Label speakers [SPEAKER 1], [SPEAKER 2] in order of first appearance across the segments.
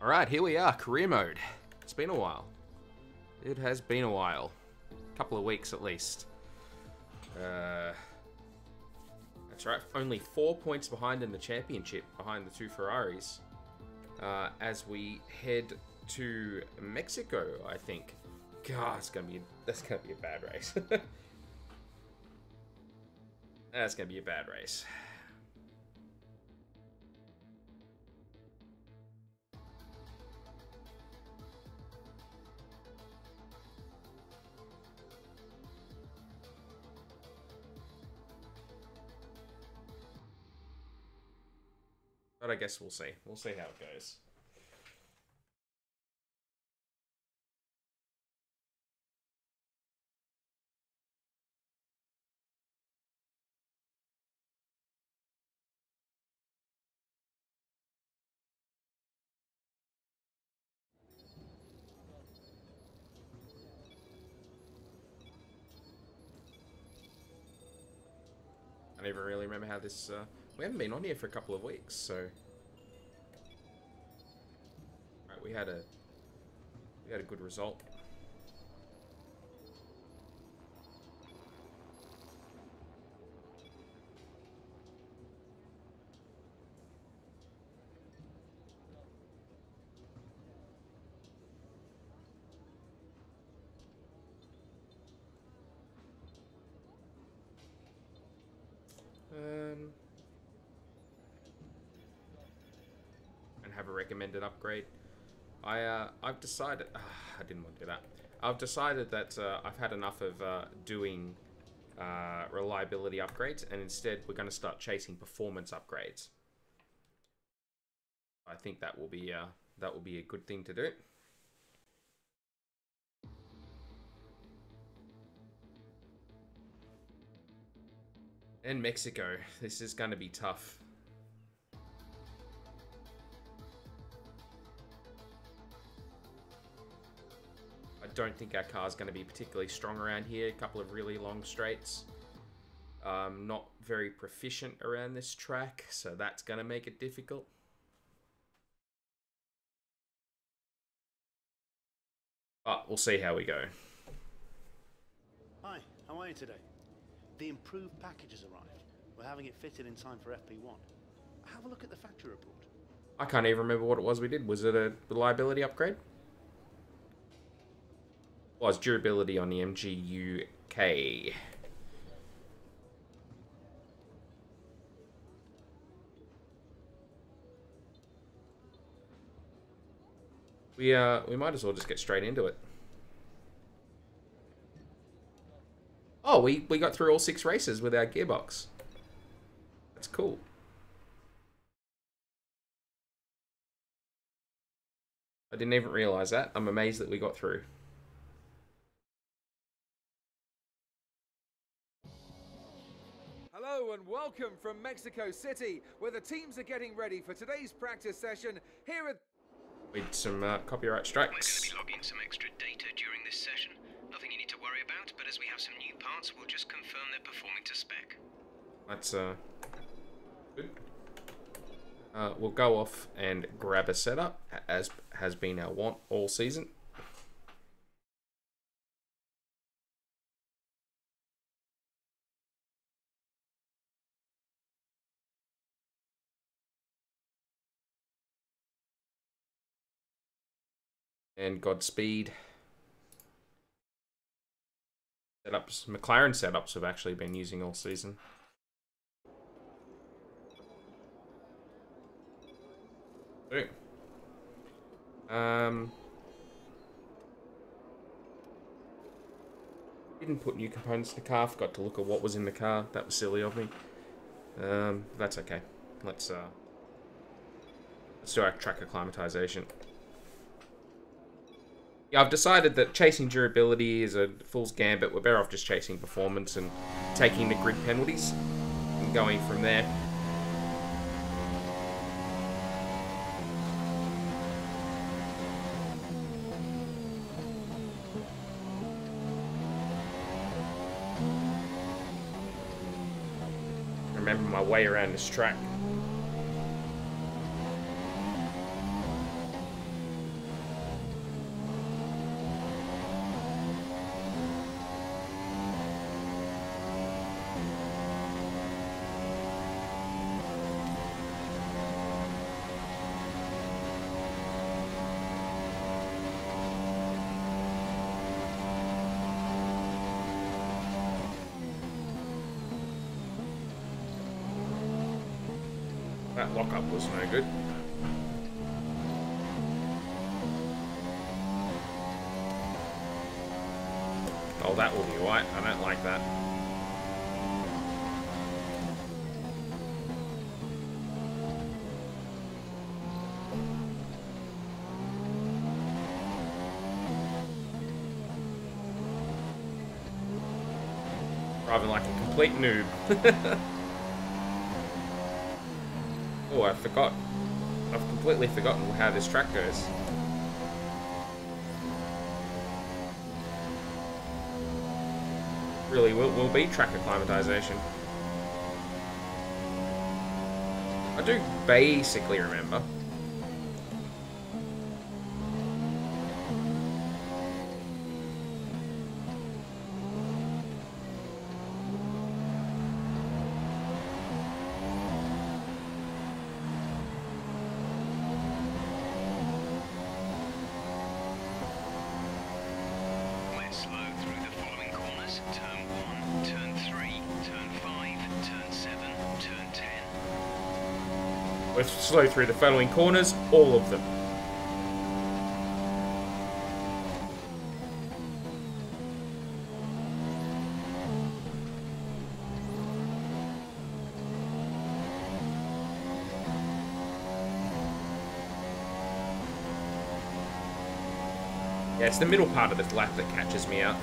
[SPEAKER 1] Alright, here we are, career mode. It's been a while. It has been a while. A couple of weeks at least. That's right, only 4 points behind in the championship, behind the two Ferraris. As we head to Mexico, I think. God, that's gonna be a bad race. That's gonna be a bad race. But I guess we'll see. We'll see how it goes. I don't even really remember how this... we haven't been on here for a couple of weeks, so... Right, we had a good result. And have a recommended upgrade. I've decided... I didn't want to do that. I've decided that I've had enough of doing reliability upgrades, and instead we're going to start chasing performance upgrades. I think that will be a good thing to do. And Mexico, this is going to be tough. I don't think our car's going to be particularly strong around here. A couple of really long straights. Not very proficient around this track, so that's going to make it difficult. But we'll see how we go.
[SPEAKER 2] Hi, how are you today? The improved package has arrived. We're having it fitted in time for FP1. Have a look at the factory report.
[SPEAKER 1] I can't even remember what it was we did. Was it a reliability upgrade? Well, it's durability on the MGU-K. We might as well just get straight into it. Oh, we got through all 6 races with our gearbox. That's cool. I didn't even realize that. I'm amazed that we got through.
[SPEAKER 3] Hello and welcome from Mexico City, where the teams are getting ready for today's practice session here at...
[SPEAKER 1] With some copyright strikes.
[SPEAKER 4] We're going to be logging some extra data during this session. Nothing you need to worry about, but as we have some new parts, we'll just confirm they're performing to spec.
[SPEAKER 1] That's good. We'll go off and grab a setup, as has been our want all season. And Godspeed. Setups, McLaren setups have actually been using all season. Boom. Didn't put new components in the car. Forgot to look at what was in the car. That was silly of me. That's okay. Let's do our track acclimatization. Yeah, I've decided that chasing durability is a fool's gambit. We're better off just chasing performance and taking the grid penalties and going from there. Remember my way around this track. that lockup was no good. Oh, that will be white. I don't like that. Driving like a complete noob. Oh, I forgot. I've completely forgotten how this track goes. Really will be track acclimatization. I do basically remember. We're slow through the following corners, all of them. Yeah, it's the middle part of this lap that catches me out.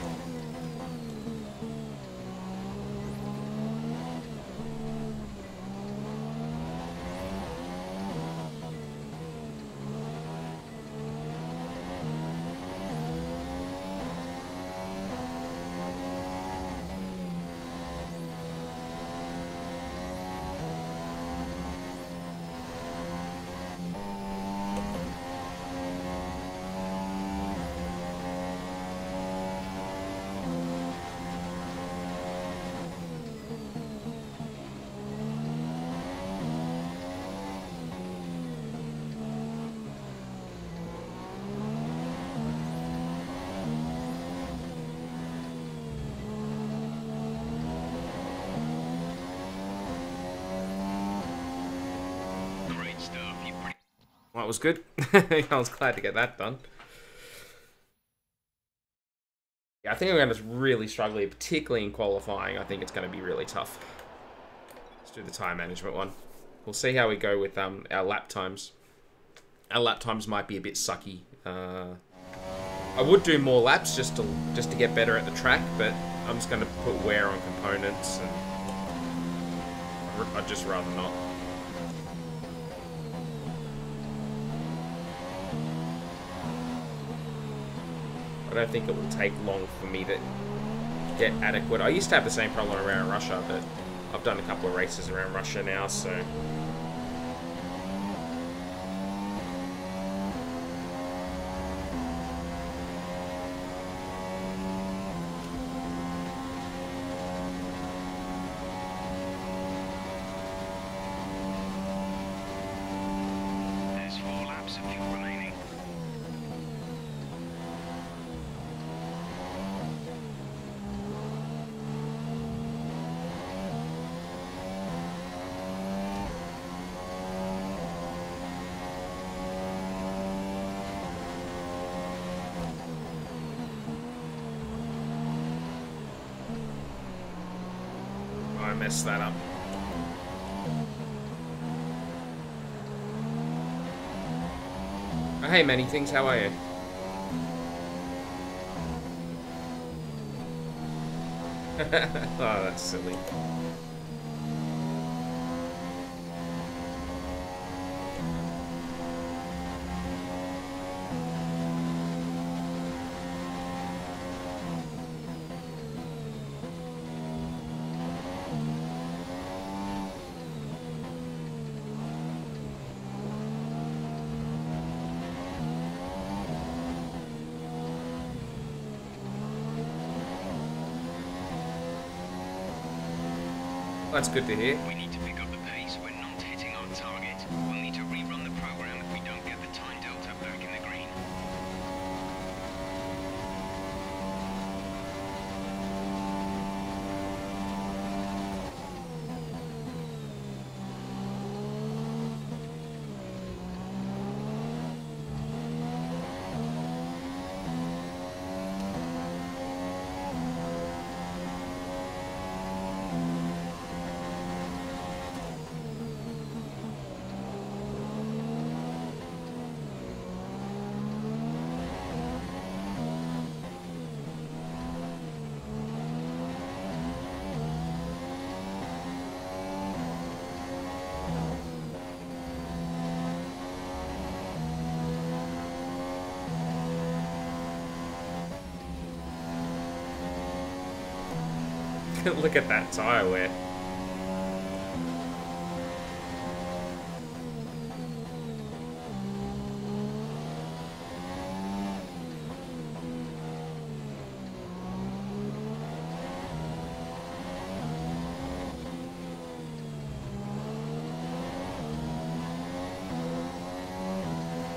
[SPEAKER 1] That was good. I was glad to get that done. Yeah, I think I'm going to really struggle here, particularly in qualifying. I think it's going to be really tough. Let's do the time management one. We'll see how we go with our lap times. Our lap times might be a bit sucky. I would do more laps just to get better at the track, but I'm just going to put wear on components, and I'd just rather not. I don't think it will take long for me to get adequate. I used to have the same problem around Russia, but I've done a couple of races around Russia now, so...
[SPEAKER 4] There's 4 laps of fuel remaining.
[SPEAKER 1] I messed that up. Oh, hey, Many Things, how are you? Oh, that's silly. That's good to hear.
[SPEAKER 4] We need to pick up the pace. We're not hitting our target. We'll need to rerun the program if we don't get the time delta back in the green.
[SPEAKER 1] Look at that tyre wear.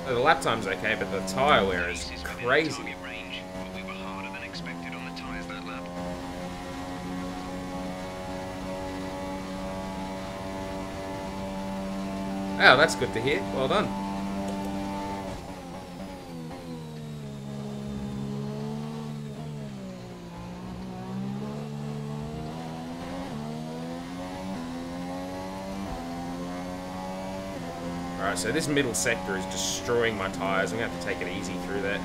[SPEAKER 1] The lap time's okay, but the tyre wear is crazy.
[SPEAKER 4] Range, but we were harder than expected on the tyres that lap.
[SPEAKER 1] Oh, that's good to hear. Well done. Alright, so this middle sector is destroying my tyres. I'm going to have to take it easy through that.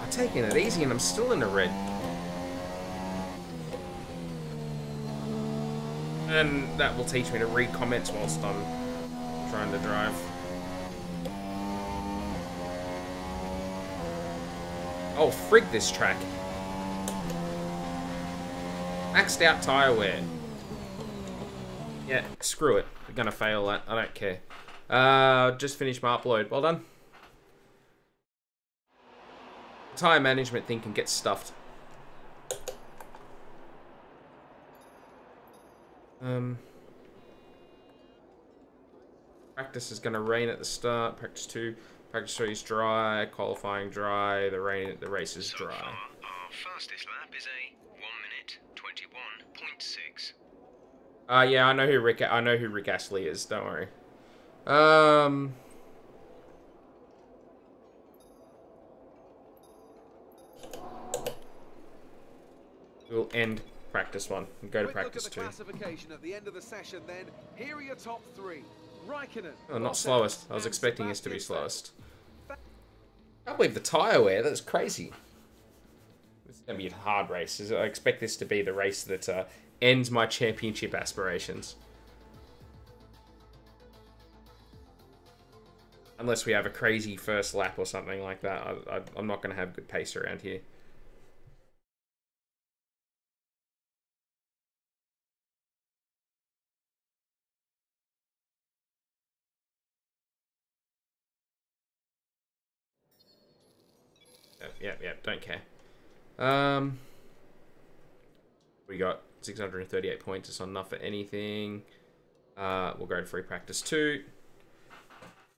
[SPEAKER 1] I'm taking it easy and I'm still in the red. And that will teach me to read comments whilst I'm trying to drive. Oh, frig this track. Maxed out tyre wear. Yeah, screw it. We're gonna fail that. I don't care. Just finished my upload. Well done. Tyre management thing can get stuffed. Practice is gonna rain at the start. Practice 2. Practice 3 is dry, qualifying dry, the race is dry.
[SPEAKER 4] So far, our fastest lap is a 1 minute 21.6.
[SPEAKER 1] Yeah, I know who Rick Astley is, don't worry. We'll end practice 1 and go to practice 2.
[SPEAKER 3] Look at the classification at the end of the session then. Here are your top 3. Raikkonen.
[SPEAKER 1] Oh, not slowest. I was expecting this to be slowest. I can't believe the tyre wear. That's crazy. This is going to be a hard race. I expect this to be the race that ends my championship aspirations. Unless we have a crazy first lap or something like that. I'm not going to have good pace around here. Yeah, don't care. We got 638 points. It's not enough for anything. We'll go to free practice 2.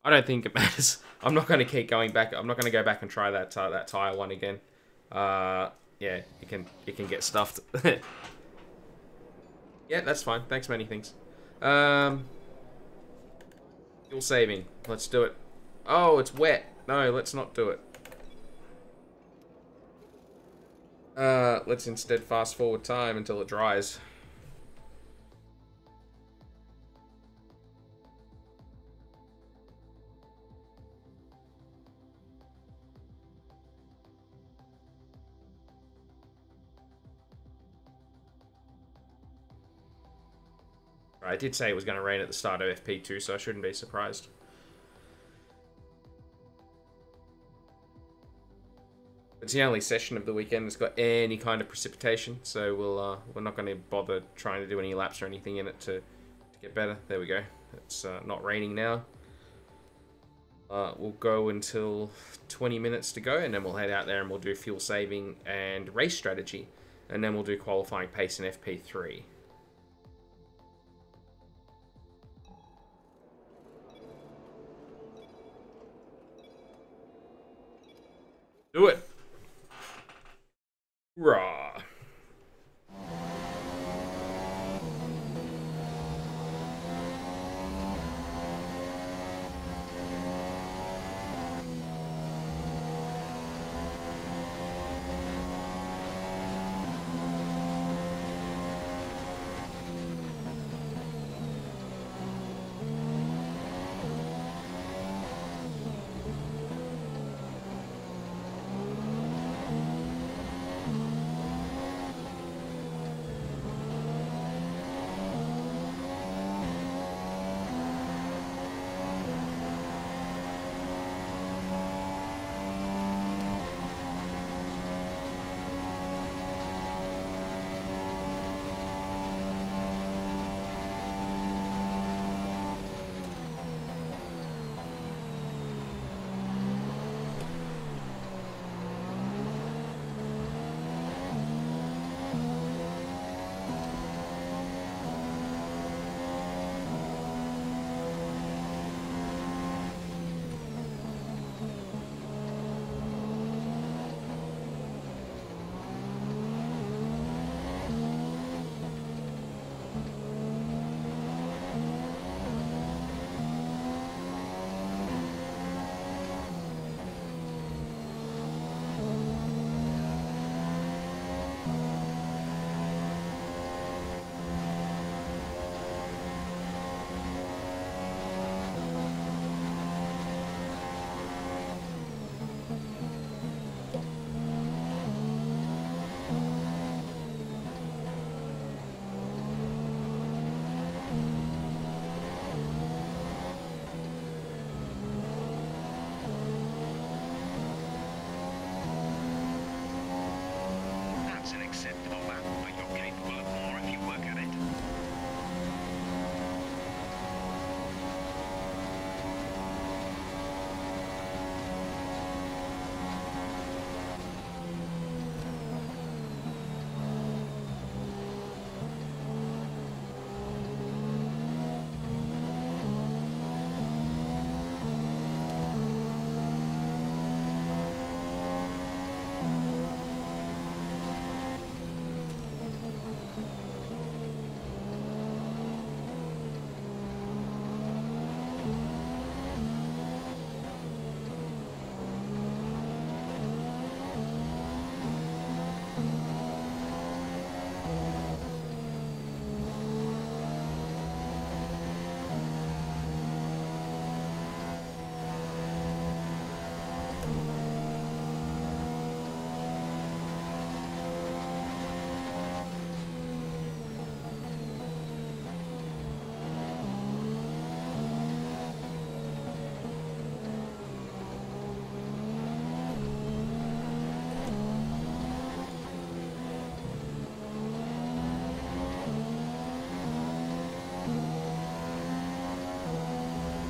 [SPEAKER 1] I don't think it matters. I'm not going to keep going back. I'm not going to go back and try that tire one again. Yeah, it can get stuffed. Yeah, that's fine. Thanks, many things. Fuel saving. Let's do it. Oh, it's wet. No, let's not do it. Let's instead fast forward time until it dries. I did say it was going to rain at the start of FP2, so I shouldn't be surprised. It's the only session of the weekend that's got any kind of precipitation, so we're not going to bother trying to do any laps or anything in it to get better. There we go. It's not raining now. We'll go until 20 minutes to go, and then we'll head out there and we'll do fuel saving and race strategy, and then we'll do qualifying pace in FP3. Do it. Raw.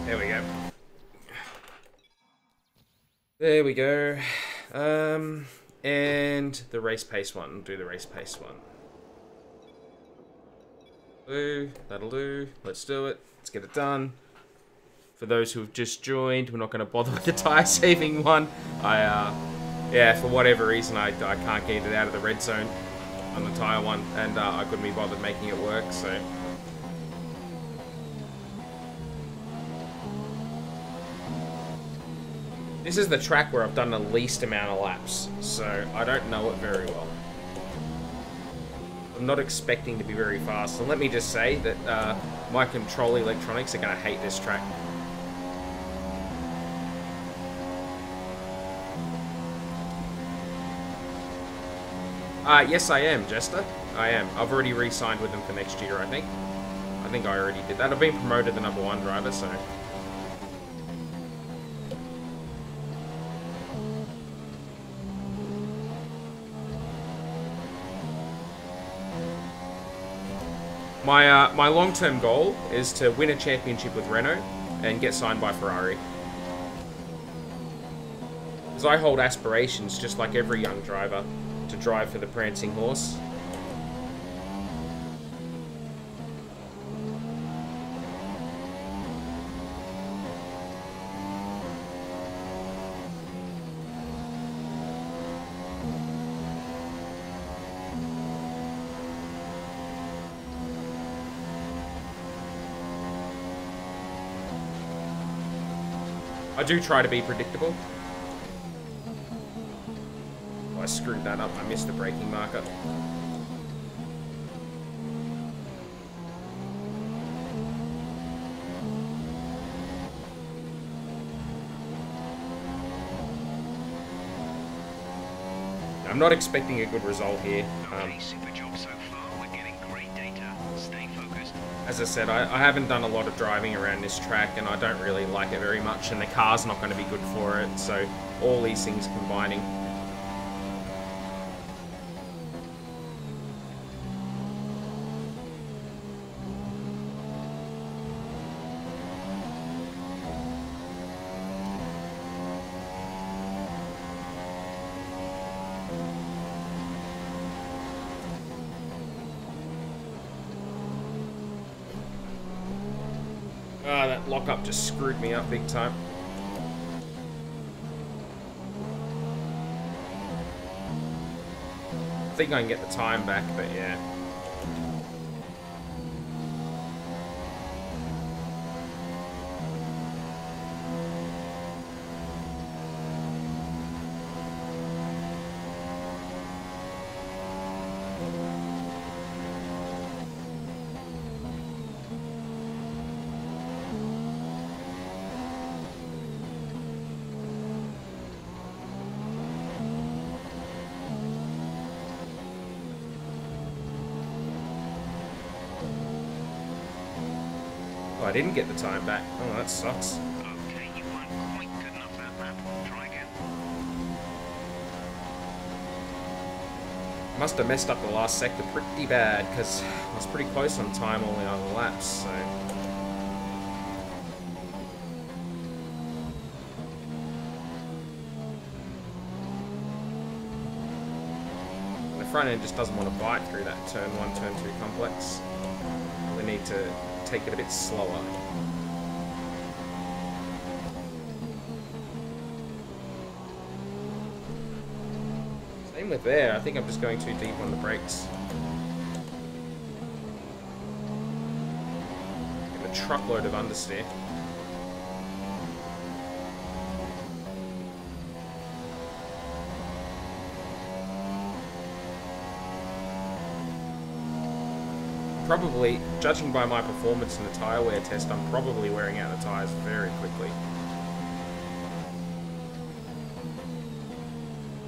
[SPEAKER 1] There we go. There we go. And the race pace one. We'll do the race pace one. That'll do. Let's do it. Let's get it done. For those who have just joined, we're not going to bother with the tyre saving one. Yeah, for whatever reason, I can't get it out of the red zone on the tyre one, and I couldn't be bothered making it work, so. This is the track where I've done the least amount of laps, so I don't know it very well. I'm not expecting to be very fast, and let me just say that my control electronics are going to hate this track. Yes, I am, Jester. I am. I've already re-signed with them for next year, I think. I think I already did that. I've been promoted to #1 driver, so... My long-term goal is to win a championship with Renault and get signed by Ferrari. Because I hold aspirations, just like every young driver, to drive for the prancing horse. I do try to be predictable. Oh, I screwed that up. I missed the braking marker. I'm not expecting a good result here.
[SPEAKER 4] Okay, super job so far. We're getting great data. Stay focused.
[SPEAKER 1] As I said, I haven't done a lot of driving around this track, and I don't really like it very much, and the car's not going to be good for it, so all these things combining. Ah, that lockup just screwed me up big time. I think I can get the time back, but yeah. I didn't get the time back. Oh, that sucks.
[SPEAKER 4] Okay, you weren't quite good enough that lap. Try again.
[SPEAKER 1] Must have messed up the last sector pretty bad, because I was pretty close on time all the other laps, so... The front end just doesn't want to bite through that turn 1, turn 2 complex. We need to take it a bit slower. Same with there, I think I'm just going too deep on the brakes. Get a truckload of understeer. Probably, judging by my performance in the tyre wear test, I'm probably wearing out the tyres very quickly.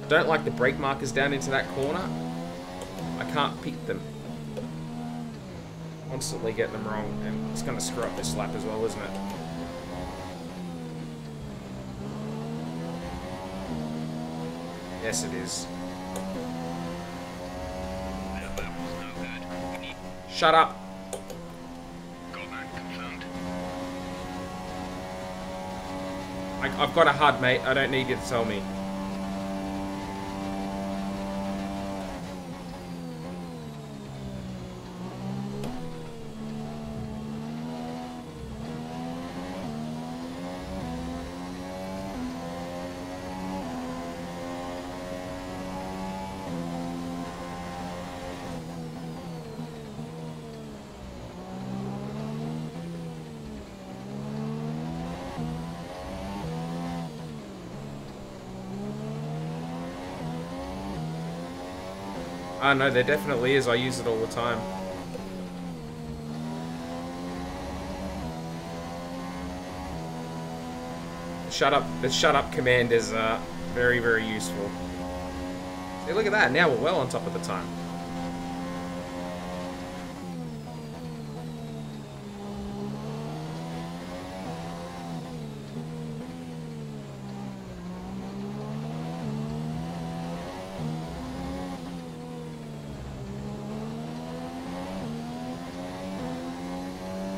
[SPEAKER 1] I don't like the brake markers down into that corner. I can't pick them. Constantly getting them wrong, and it's going to screw up this lap as well, isn't it? Yes, it is.
[SPEAKER 4] That was no good. We need...
[SPEAKER 1] Shut up.
[SPEAKER 4] Got that confirmed.
[SPEAKER 1] I've got a HUD, mate. I don't need you to tell me. Ah, no, there definitely is. I use it all the time. The shut up command is very, very useful. See, look at that. Now we're well on top of the time.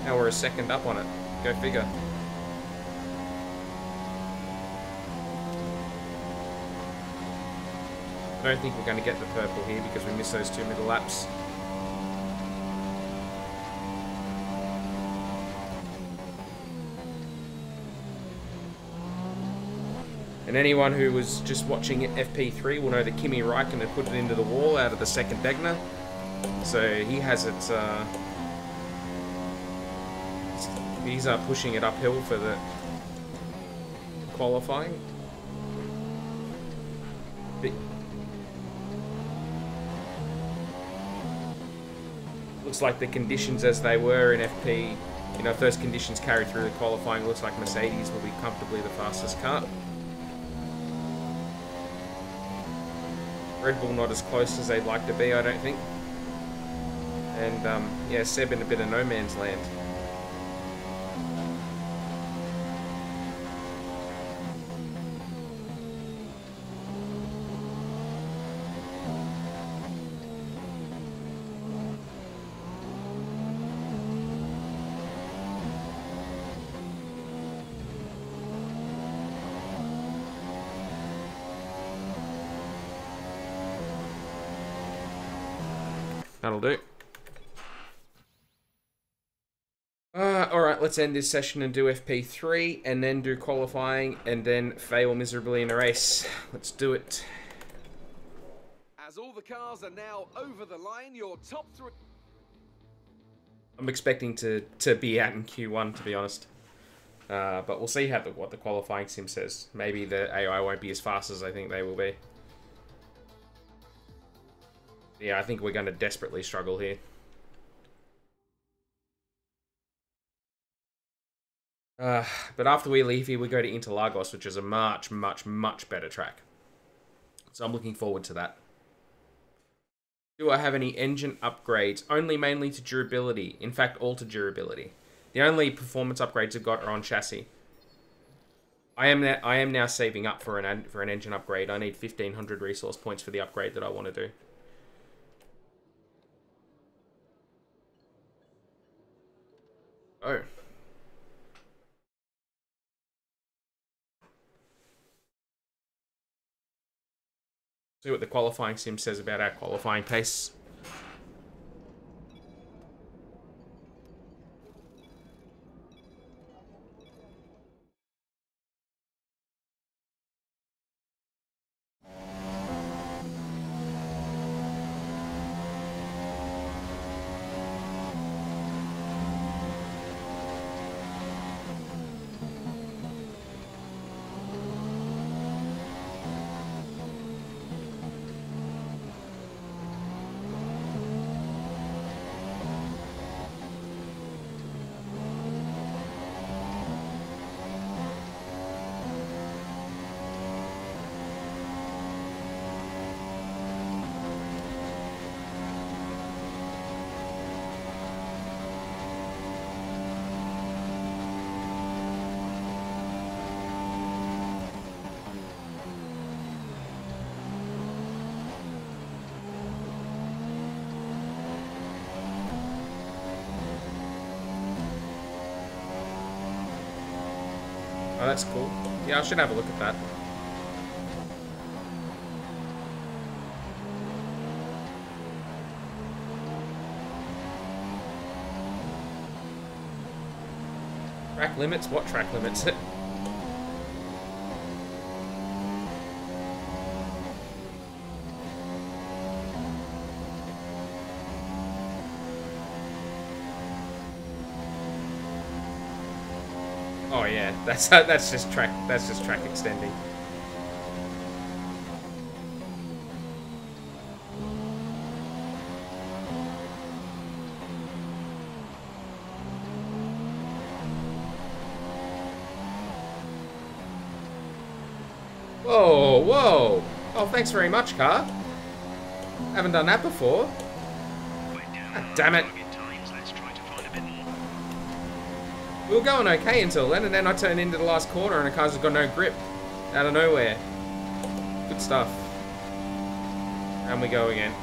[SPEAKER 1] Now we're a second up on it. Go figure. I don't think we're going to get the purple here because we missed those 2 middle laps. And anyone who was just watching FP3 will know that Kimi Räikkönen put it into the wall out of the second Degner. So he has it... he's pushing it uphill for the qualifying. But looks like the conditions as they were in FP, you know, if those conditions carry through the qualifying, looks like Mercedes will be comfortably the fastest car. Red Bull not as close as they'd like to be, I don't think. And yeah, Seb in a bit of no man's land. That'll do. Alright, let's end this session and do FP3, and then do qualifying, and then fail miserably in a race. Let's do it.
[SPEAKER 3] As all the cars are now over the line, your top 3...
[SPEAKER 1] I'm expecting to be out in Q1, to be honest. But we'll see what the qualifying sim says. Maybe the AI won't be as fast as I think they will be. Yeah, I think we're going to desperately struggle here. But after we leave here, we go to Interlagos, which is a much, much, much better track. So I'm looking forward to that. Do I have any engine upgrades? Only mainly to durability. In fact, all to durability. The only performance upgrades I've got are on chassis. I am now saving up for an engine upgrade. I need 1,500 resource points for the upgrade that I want to do. Oh. See what the qualifying sim says about our qualifying pace. Oh, that's cool. Yeah, I should have a look at that. Track limits? What track limits? Oh yeah, that's just track extending. Whoa, whoa! Oh, thanks very much, car. Haven't done that before. Ah, damn it! We were going okay until then, and then I turned into the last corner and the car's just got no grip. Out of nowhere. Good stuff. And we go again.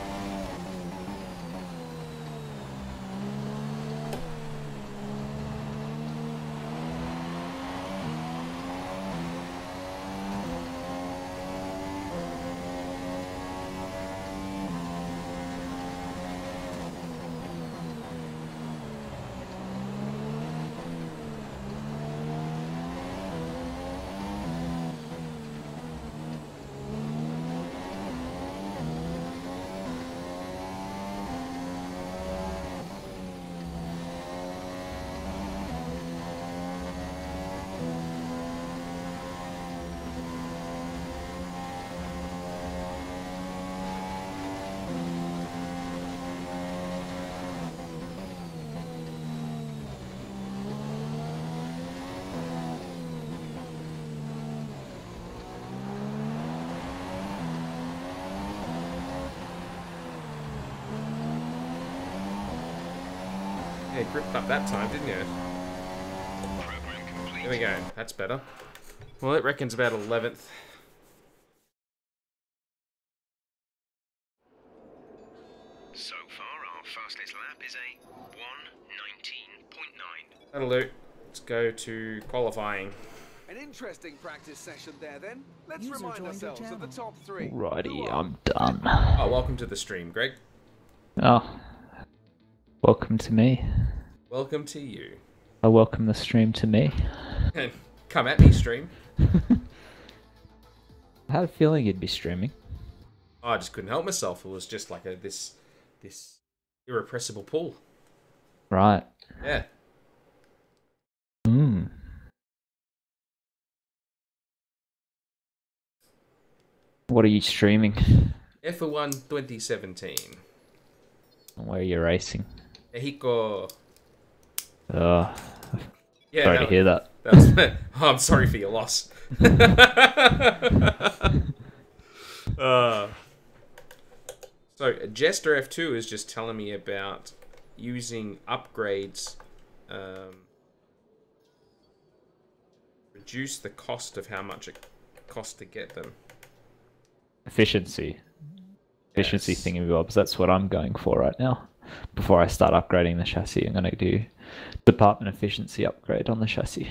[SPEAKER 1] Yeah, gripped up that time, didn't you? There we go. That's better. Well, it reckons about 11th.
[SPEAKER 4] So far, our fastest lap is a 1:19.9.
[SPEAKER 1] That'll do. Let's go to qualifying.
[SPEAKER 3] An interesting practice session there then. Let's remind ourselves of the top three.
[SPEAKER 5] Righty, I'm done.
[SPEAKER 1] Oh, welcome to the stream, Greg.
[SPEAKER 5] Oh, welcome to me.
[SPEAKER 1] Welcome to you.
[SPEAKER 5] I welcome the stream to me.
[SPEAKER 1] Come at me, stream.
[SPEAKER 5] I had a feeling you'd be streaming.
[SPEAKER 1] Oh, I just couldn't help myself. It was just like this irrepressible pull.
[SPEAKER 5] Right.
[SPEAKER 1] Yeah.
[SPEAKER 5] Hmm. What are you streaming?
[SPEAKER 1] F1 2017.
[SPEAKER 5] Where are you racing?
[SPEAKER 1] Mexico.
[SPEAKER 5] Oh,
[SPEAKER 1] Yeah,
[SPEAKER 5] sorry to hear that.
[SPEAKER 1] Oh, I'm sorry for your loss. So, Jester F2 is just telling me about using upgrades, reduce the cost of how much it costs to get them.
[SPEAKER 5] Efficiency. Efficiency
[SPEAKER 1] Yes.
[SPEAKER 5] thingamabobs. That's what I'm going for right now. Before I start upgrading the chassis, I'm going to do department efficiency upgrade on the chassis.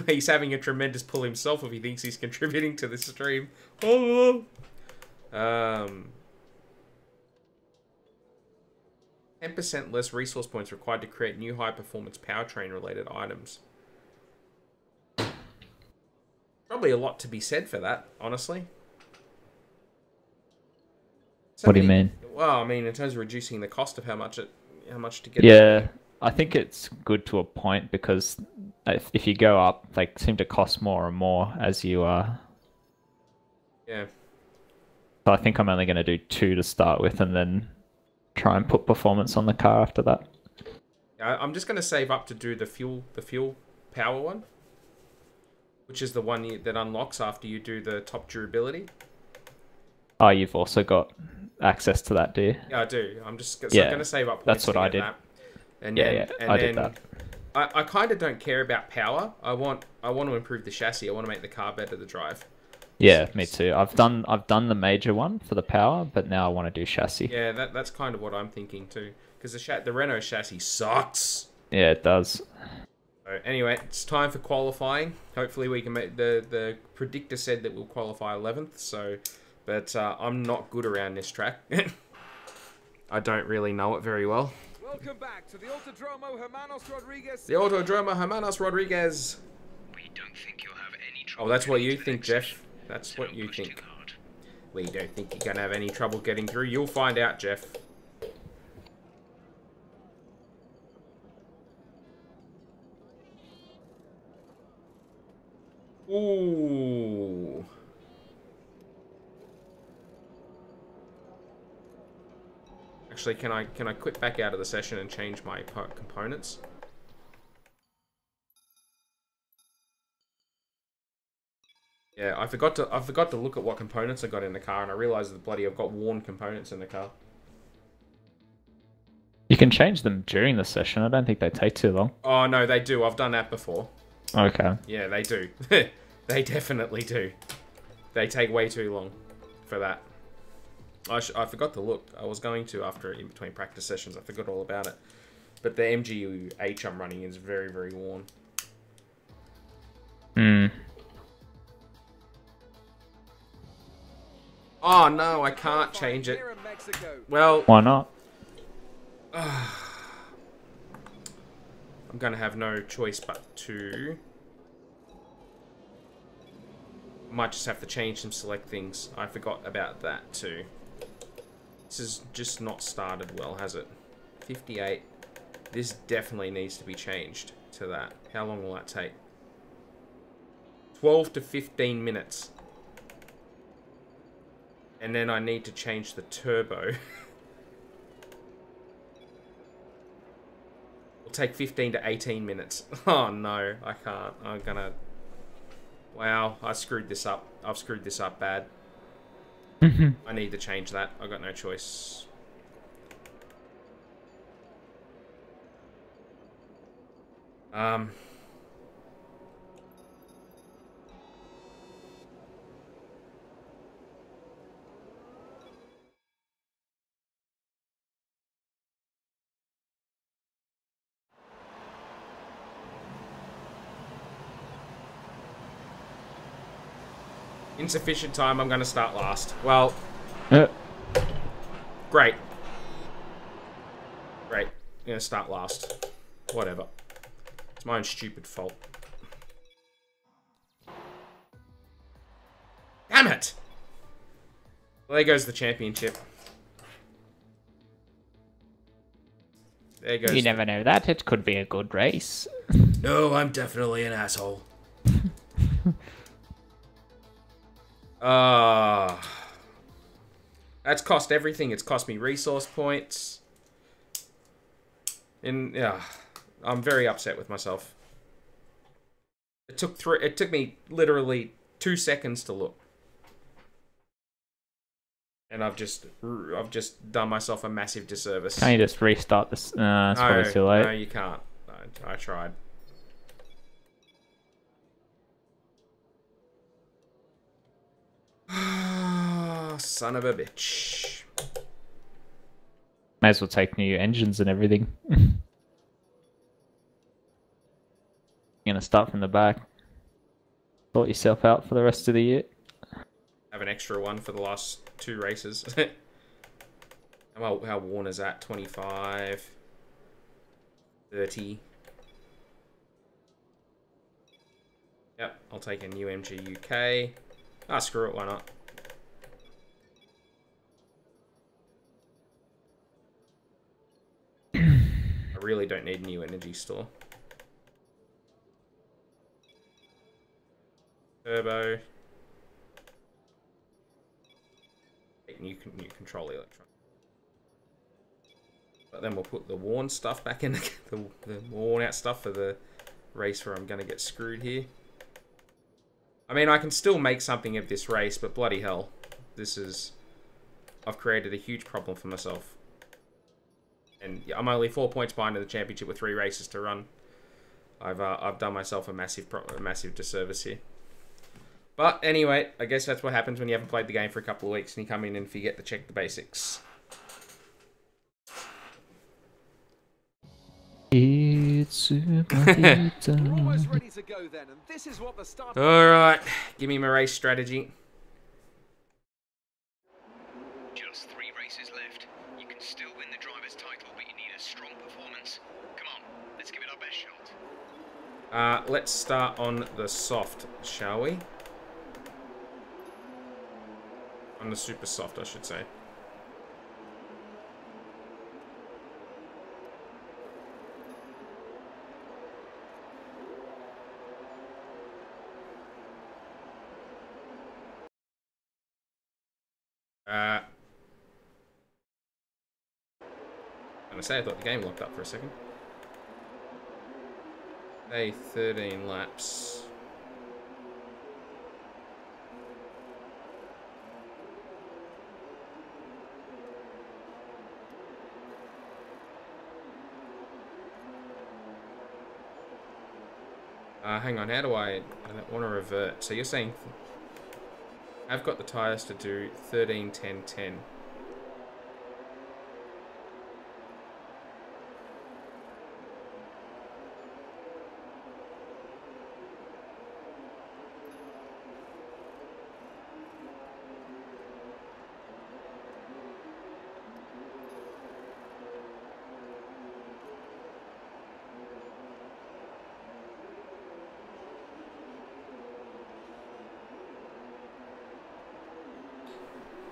[SPEAKER 1] He's having a tremendous pull himself if he thinks he's contributing to the stream. Oh. 10% less resource points required to create new high-performance powertrain-related items. Probably a lot to be said for that, honestly.
[SPEAKER 5] What do you mean?
[SPEAKER 1] Well, I mean, in terms of reducing the cost of how much to get.
[SPEAKER 5] Yeah, I think it's good to a point because if you go up, they seem to cost more and more as you are.
[SPEAKER 1] Yeah.
[SPEAKER 5] So I think I'm only going to do 2 to start with and then try and put performance on the car after that.
[SPEAKER 1] I'm just going to save up to do the fuel power one, which is the one that unlocks after you do the top durability.
[SPEAKER 5] Oh, you've also got access to that, do you?
[SPEAKER 1] Yeah, I do. I'm just going to save up points
[SPEAKER 5] that's what
[SPEAKER 1] to
[SPEAKER 5] I
[SPEAKER 1] get
[SPEAKER 5] did.
[SPEAKER 1] that. And
[SPEAKER 5] Yeah,
[SPEAKER 1] then,
[SPEAKER 5] I did that.
[SPEAKER 1] I kind of don't care about power. I want to improve the chassis. I want to make the car better to drive.
[SPEAKER 5] Yeah, me too. I've done the major one for the power, but now I want to do chassis.
[SPEAKER 1] Yeah, that's kind of what I'm thinking too. Because the Renault chassis sucks.
[SPEAKER 5] Yeah, it does.
[SPEAKER 1] So anyway, it's time for qualifying. Hopefully we can make... The predictor said that we'll qualify 11th, so... But I'm not good around this track. I don't really know it very well.
[SPEAKER 3] Welcome back to the Autodromo Hermanos Rodriguez.
[SPEAKER 1] The Autodromo Hermanos Rodriguez.
[SPEAKER 4] We don't think you'll have any trouble.
[SPEAKER 1] Oh, that's what
[SPEAKER 4] getting
[SPEAKER 1] you
[SPEAKER 4] to the
[SPEAKER 1] think,
[SPEAKER 4] next
[SPEAKER 1] Jeff.
[SPEAKER 4] session,
[SPEAKER 1] That's
[SPEAKER 4] so
[SPEAKER 1] what
[SPEAKER 4] don't
[SPEAKER 1] you
[SPEAKER 4] push
[SPEAKER 1] think.
[SPEAKER 4] too hard.
[SPEAKER 1] We don't think you're going to have any trouble getting through. You'll find out, Jeff. Ooh. Actually, can I quit back out of the session and change my components? Yeah, I forgot to look at what components I got in the car, and I realized that bloody I've got worn components in the car.
[SPEAKER 5] You can change them during the session. I don't think they take too long.
[SPEAKER 1] Oh no, they do. I've done that before.
[SPEAKER 5] Okay.
[SPEAKER 1] Yeah, they do. They definitely do. They take way too long for that. I forgot to look. I was going to after in between practice sessions. I forgot all about it. But the MGU-H I'm running is very, very worn.
[SPEAKER 5] Hmm.
[SPEAKER 1] Oh no, I can't change it.
[SPEAKER 3] Here in Mexico.
[SPEAKER 1] Well,
[SPEAKER 5] Why not?
[SPEAKER 1] I'm gonna have no choice but to... Might just have to change some select things. I forgot about that too. This has just not started well, has it? 58. This definitely needs to be changed to that. How long will that take? 12 to 15 minutes. And then I need to change the turbo. It'll take 15 to 18 minutes. Oh no, I can't. I'm gonna... Wow, I screwed this up. I've screwed this up bad. I need to change that. I've got no choice. Insufficient time, I'm going to start last. Well, great. Great. I'm going to start last. Whatever. It's my own stupid fault. Damn it! Well, there goes the championship. There goes.
[SPEAKER 5] You never know that. It could be a good race.
[SPEAKER 1] No, I'm definitely an asshole. That's cost everything. It's cost me resource points. And yeah, I'm very upset with myself. It took me literally 2 seconds to look. And I've just done myself a massive disservice.
[SPEAKER 5] Can't you just restart this? It's probably too late.
[SPEAKER 1] No, you can't. I tried. Son of a bitch.
[SPEAKER 5] May as well take new engines and everything. You're gonna start from the back. Sort yourself out for the rest of the year.
[SPEAKER 1] Have an extra one for the last 2 races. How worn is that? 25, 30. Yep, I'll take a new MG UK. Ah, screw it, why not? I really don't need a new energy store. Turbo. Take new control electron. But then we'll put the worn stuff back in, the worn out stuff for the race where I'm going to get screwed here. I mean, I can still make something of this race, but bloody hell. I've created a huge problem for myself. And I'm only 4 points behind in the championship with 3 races to run. I've done myself a massive disservice here. But anyway, I guess that's what happens when you haven't played the game for a couple of weeks and you come in and forget to check the basics.
[SPEAKER 5] Is It's
[SPEAKER 3] We're almost ready to go then, and this is what the start.
[SPEAKER 1] Alright, give me my race strategy.
[SPEAKER 4] Just 3 races left. You can still win the driver's title, but you need a strong performance. Come on, let's give it our best shot.
[SPEAKER 1] Let's start on the soft, shall we? On the super soft, I should say. I'm gonna say I thought the game locked up for a second. Hey, 13 laps. Hang on, how do I don't want to revert. So you're saying I've got the tyres to do 13, 10, 10.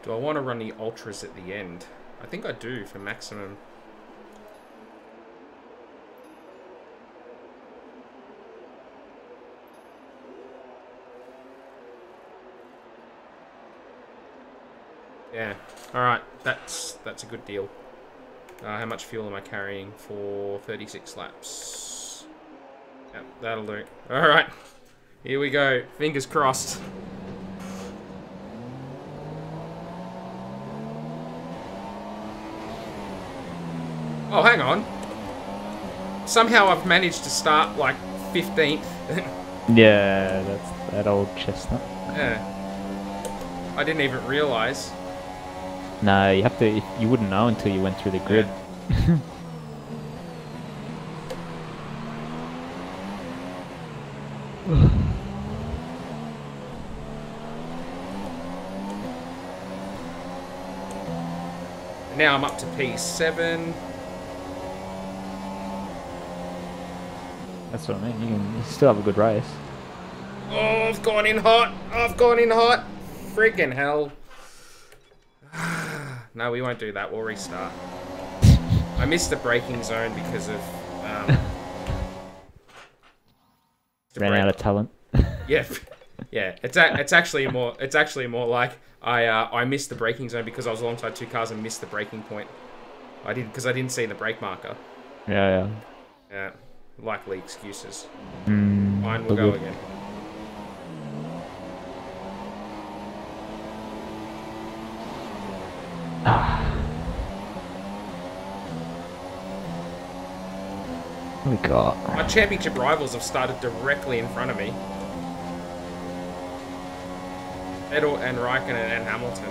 [SPEAKER 1] Do I want to run the ultras at the end? I think I do for maximum. Yeah. All right. That's a good deal. How much fuel am I carrying for 36 laps? Yep, that'll do. All right. Here we go. Fingers crossed. Oh, hang on. Somehow I've managed to start, like, 15th.
[SPEAKER 5] Yeah, that's that old chestnut.
[SPEAKER 1] Yeah. I didn't even realise.
[SPEAKER 5] No, you have to. You wouldn't know until you went through the grid.
[SPEAKER 1] Yeah. Now I'm up to P7.
[SPEAKER 5] That's what I mean. You still have a good race.
[SPEAKER 1] Oh, I've gone in hot. I've gone in hot. Freaking hell. No, we won't do that. We'll restart. I missed the braking zone because of...
[SPEAKER 5] Ran out of talent.
[SPEAKER 1] Yeah, yeah. It's actually more like I missed the braking zone because I was alongside 2 cars and missed the braking point. Because I didn't see the brake marker.
[SPEAKER 5] Yeah.
[SPEAKER 1] Yeah, likely excuses.
[SPEAKER 5] Fine,
[SPEAKER 1] we'll go again.
[SPEAKER 5] What we got?
[SPEAKER 1] My championship rivals have started directly in front of me. Vettel and Raikkonen and Hamilton.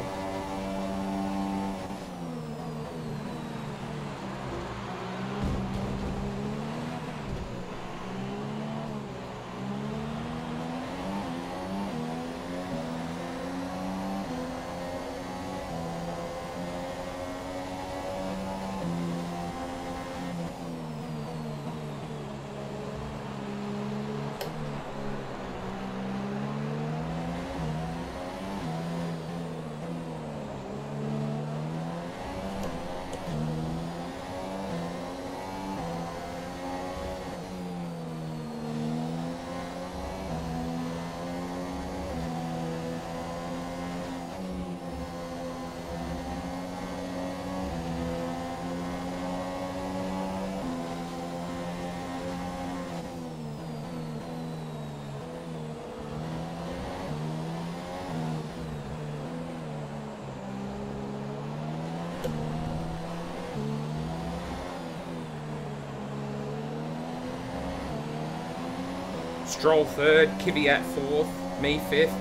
[SPEAKER 1] Stroll 3rd, Kvyat 4th, me 5th,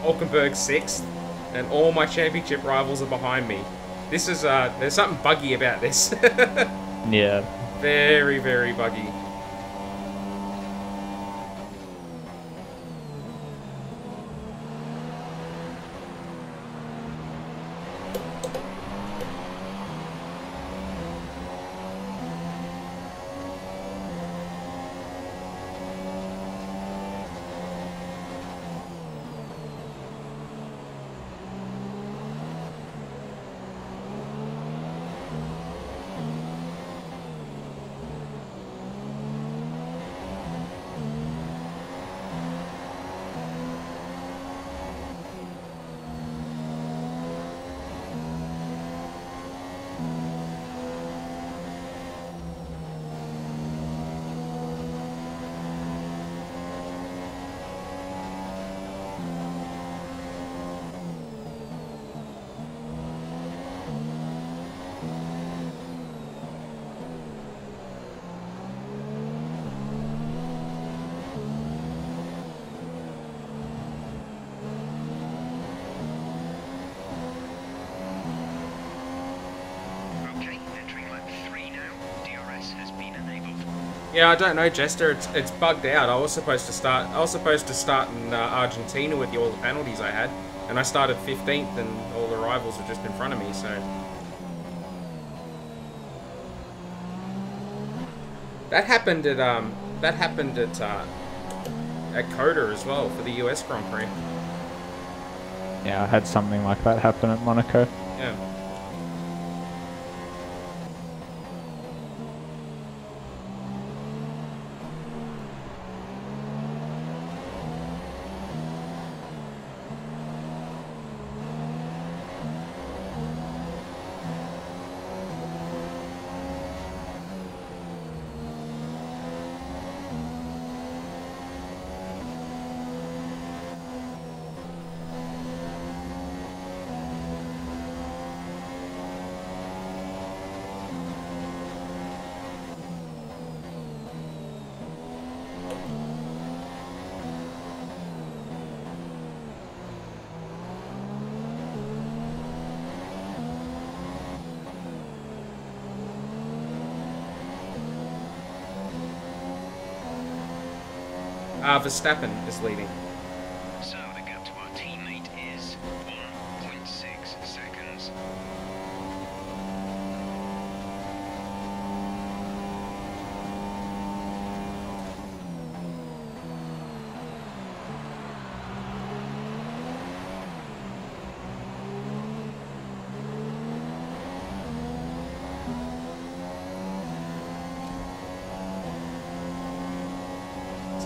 [SPEAKER 1] Hulkenberg 6th, and all my championship rivals are behind me. This is, there's something buggy about this.
[SPEAKER 5] Yeah,
[SPEAKER 1] Very, very buggy.
[SPEAKER 4] Okay, entering lap 3 now. DRS has been enabled.
[SPEAKER 1] Yeah, I don't know, Jester. It's bugged out. I was supposed to start in Argentina with all the penalties I had, and I started 15th, and all the rivals were just in front of me. So that happened at Coda as well for the US Grand Prix.
[SPEAKER 5] Yeah, I had something like that happen at Monaco.
[SPEAKER 1] Yeah. Verstappen is leading.
[SPEAKER 4] So the gap to our teammate is 1.6 seconds.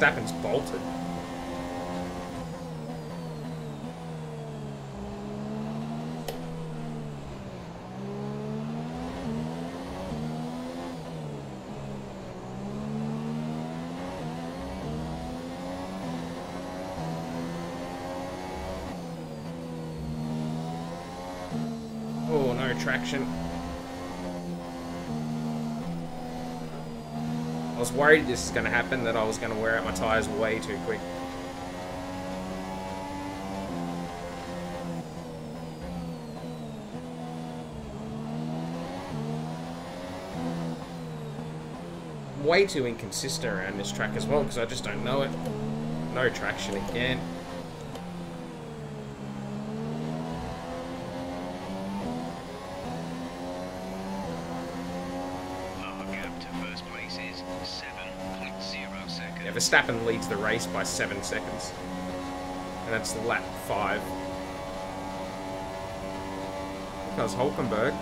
[SPEAKER 1] Verstappen's bolted. Oh, no traction. I was worried this is going to happen, that I was going to wear out my tyres way too quick. I'm way too inconsistent around this track as well, because I just don't know it. No traction again. Verstappen leads the race by 7 seconds. And that's lap 5. That was Hulkenberg.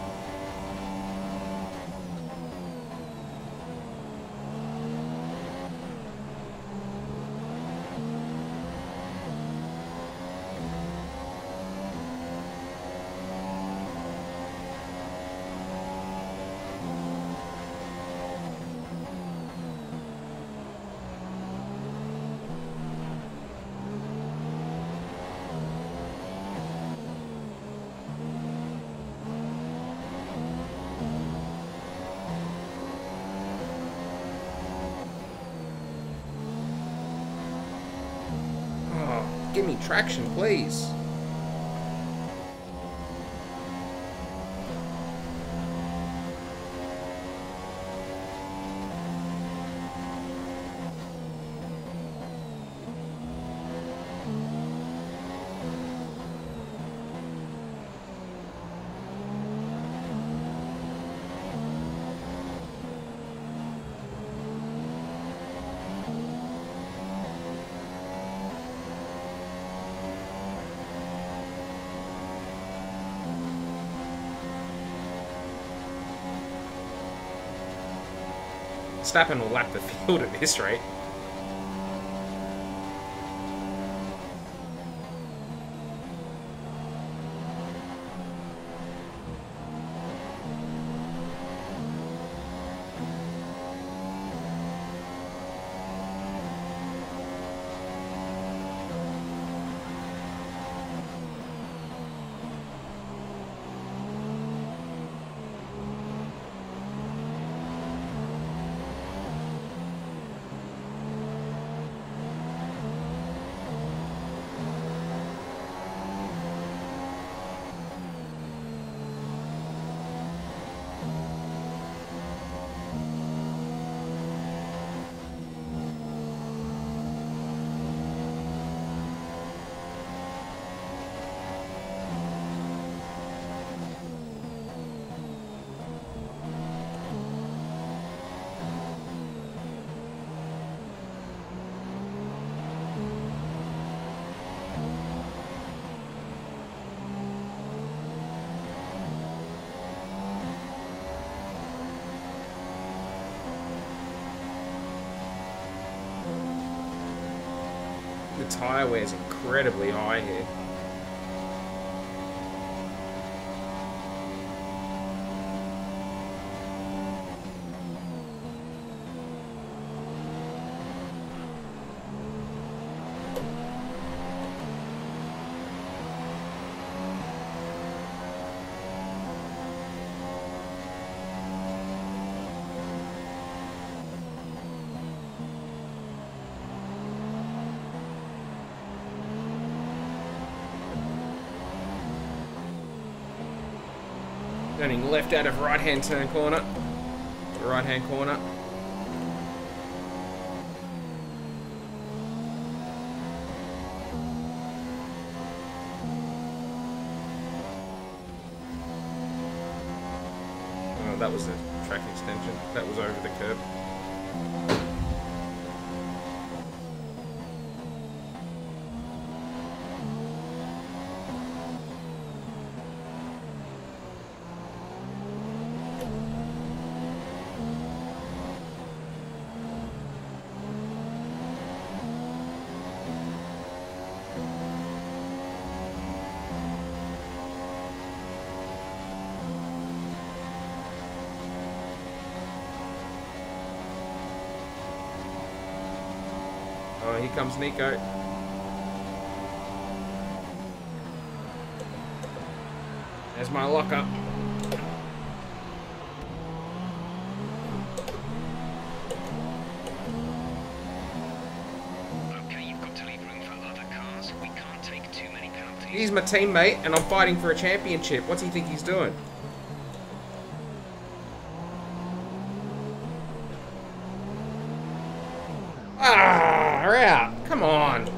[SPEAKER 1] Give me traction, please. Verstappen will lap the field at this rate. The tyre wear is incredibly high here. Turning left out of right-hand turn corner. Right-hand corner. Oh, that was the track extension. That was over the curb. Oh, here comes Nico. There's my lockup.
[SPEAKER 4] Okay, you've got to leave room for other cars. We can't take too many penalties.
[SPEAKER 1] He's my teammate, and I'm fighting for a championship. What's he think he's doing? Ah, we're out. Come on.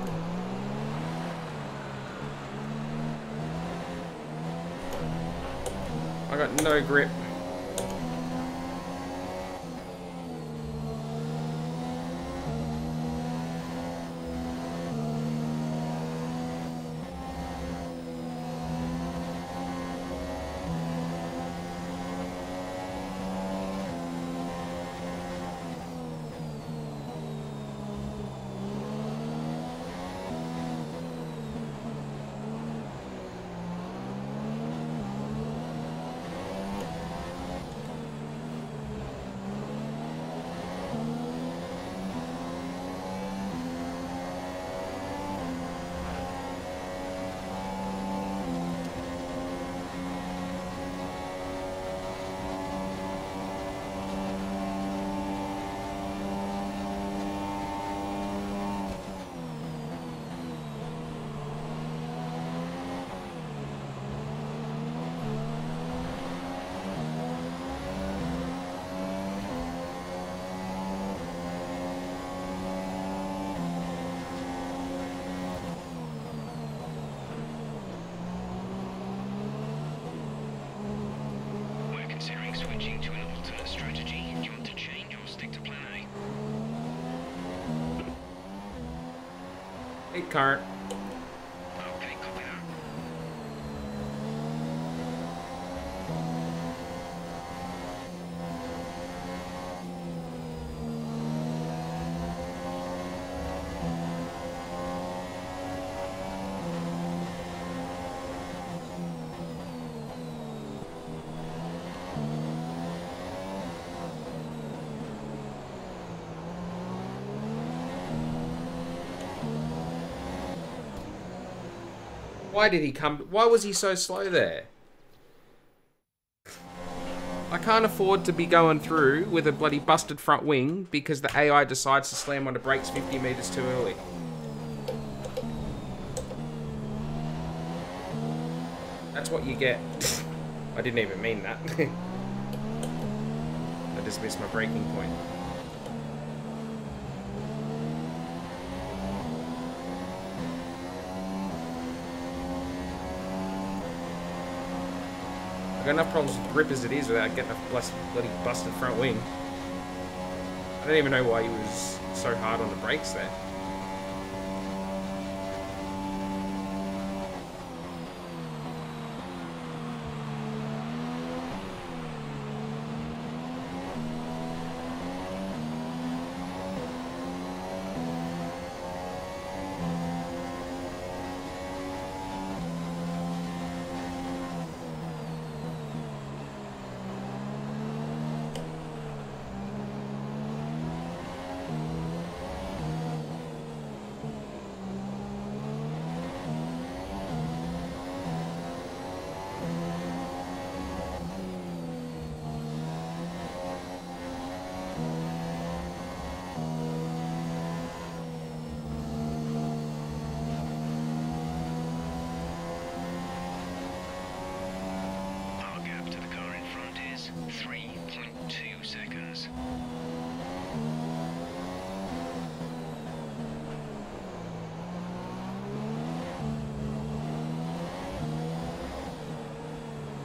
[SPEAKER 1] I got no grip.
[SPEAKER 4] We're considering switching to an alternate strategy. Do you want to change or stick to plan A?
[SPEAKER 1] Lead current.
[SPEAKER 4] Okay, copy that.
[SPEAKER 1] Why did he come? Why was he so slow there? I can't afford to be going through with a bloody busted front wing because the AI decides to slam on the brakes 50 meters too early. That's what you get. I didn't even mean that. I just missed my braking point. I've got enough problems with grip as it is without getting a bloody busted front wing. I don't even know why he was so hard on the brakes there.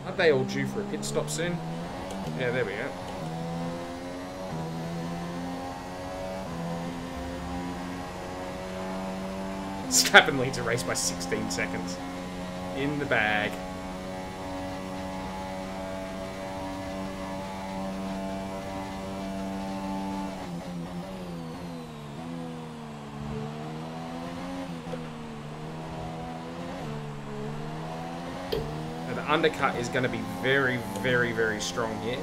[SPEAKER 1] Aren't they all due for a pit stop soon? Yeah, there we go. Stappen leads a race by 16 seconds. In the bag. Undercut is going to be very, very, very strong here.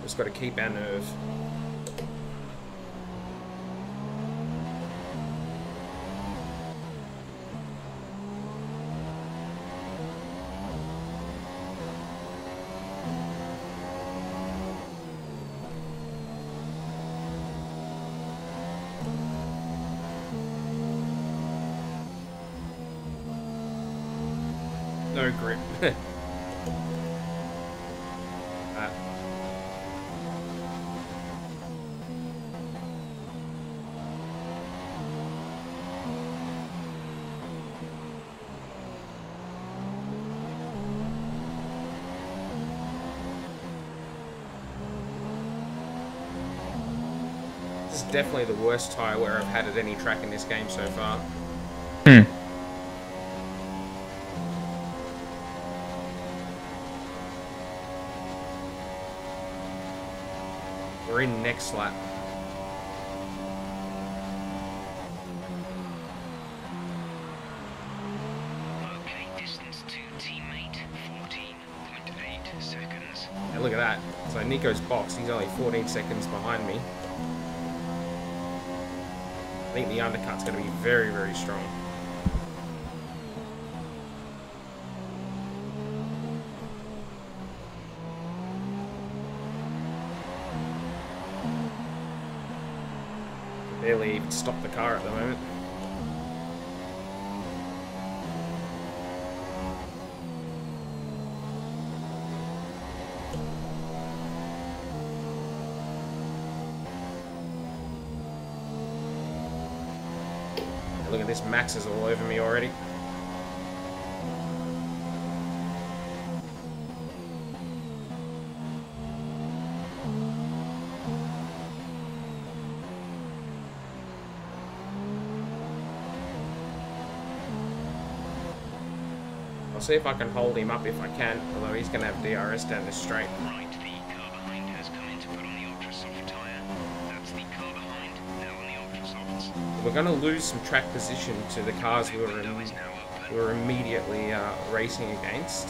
[SPEAKER 1] Just got to keep our nerve. No grip. This is definitely the worst tyre wear I've had at any track in this game so far. We're in next lap.
[SPEAKER 4] Okay, distance to teammate 14.8 seconds.
[SPEAKER 1] Yeah, look at that. So Nico's box, he's only 14 seconds behind me. I think the undercut's going to be very, very strong. Barely even stop the car at the moment. Look at this, Max is all over me already. I'll see if I can hold him up if I can, although he's going to have DRS down this straight.
[SPEAKER 4] Right, the car behind has come in to put on the ultra soft tyre. That's the car behind, now on the ultra softs.
[SPEAKER 1] We're going to lose some track position to the cars we were immediately racing against.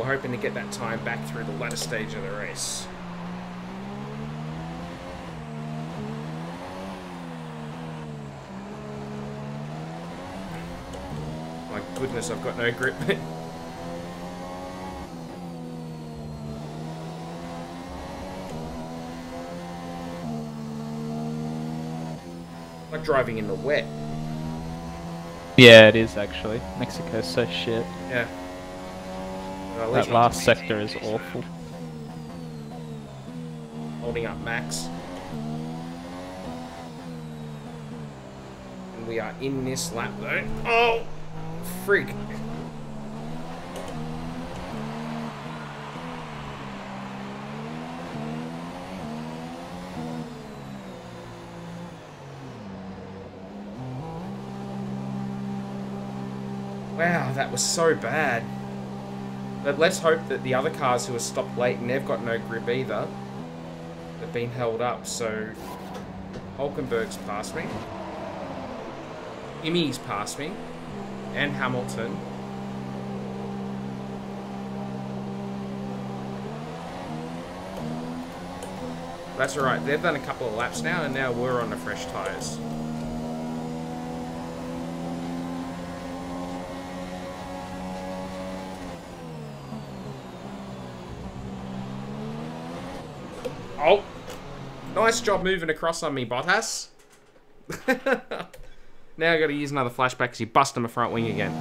[SPEAKER 1] hoping to get that time back through the latter stage of the race. My goodness, I've got no grip. Like driving in the wet.
[SPEAKER 5] Yeah, it is actually. Mexico's so shit.
[SPEAKER 1] Yeah. Well, at
[SPEAKER 5] That
[SPEAKER 1] least
[SPEAKER 5] last sector is awful.
[SPEAKER 1] holding up Max. And we are in this lap though. Oh! Frig. Wow, that was so bad. But let's hope that the other cars who are stopped late and they've got no grip either, they've been held up. So Hulkenberg's past me, Imi's past me, and Hamilton. That's alright, they've done a couple of laps now, and now we're on the fresh tyres. Oh, nice job moving across on me, Bottas. Now I got to use another flashback because you busted my front wing again.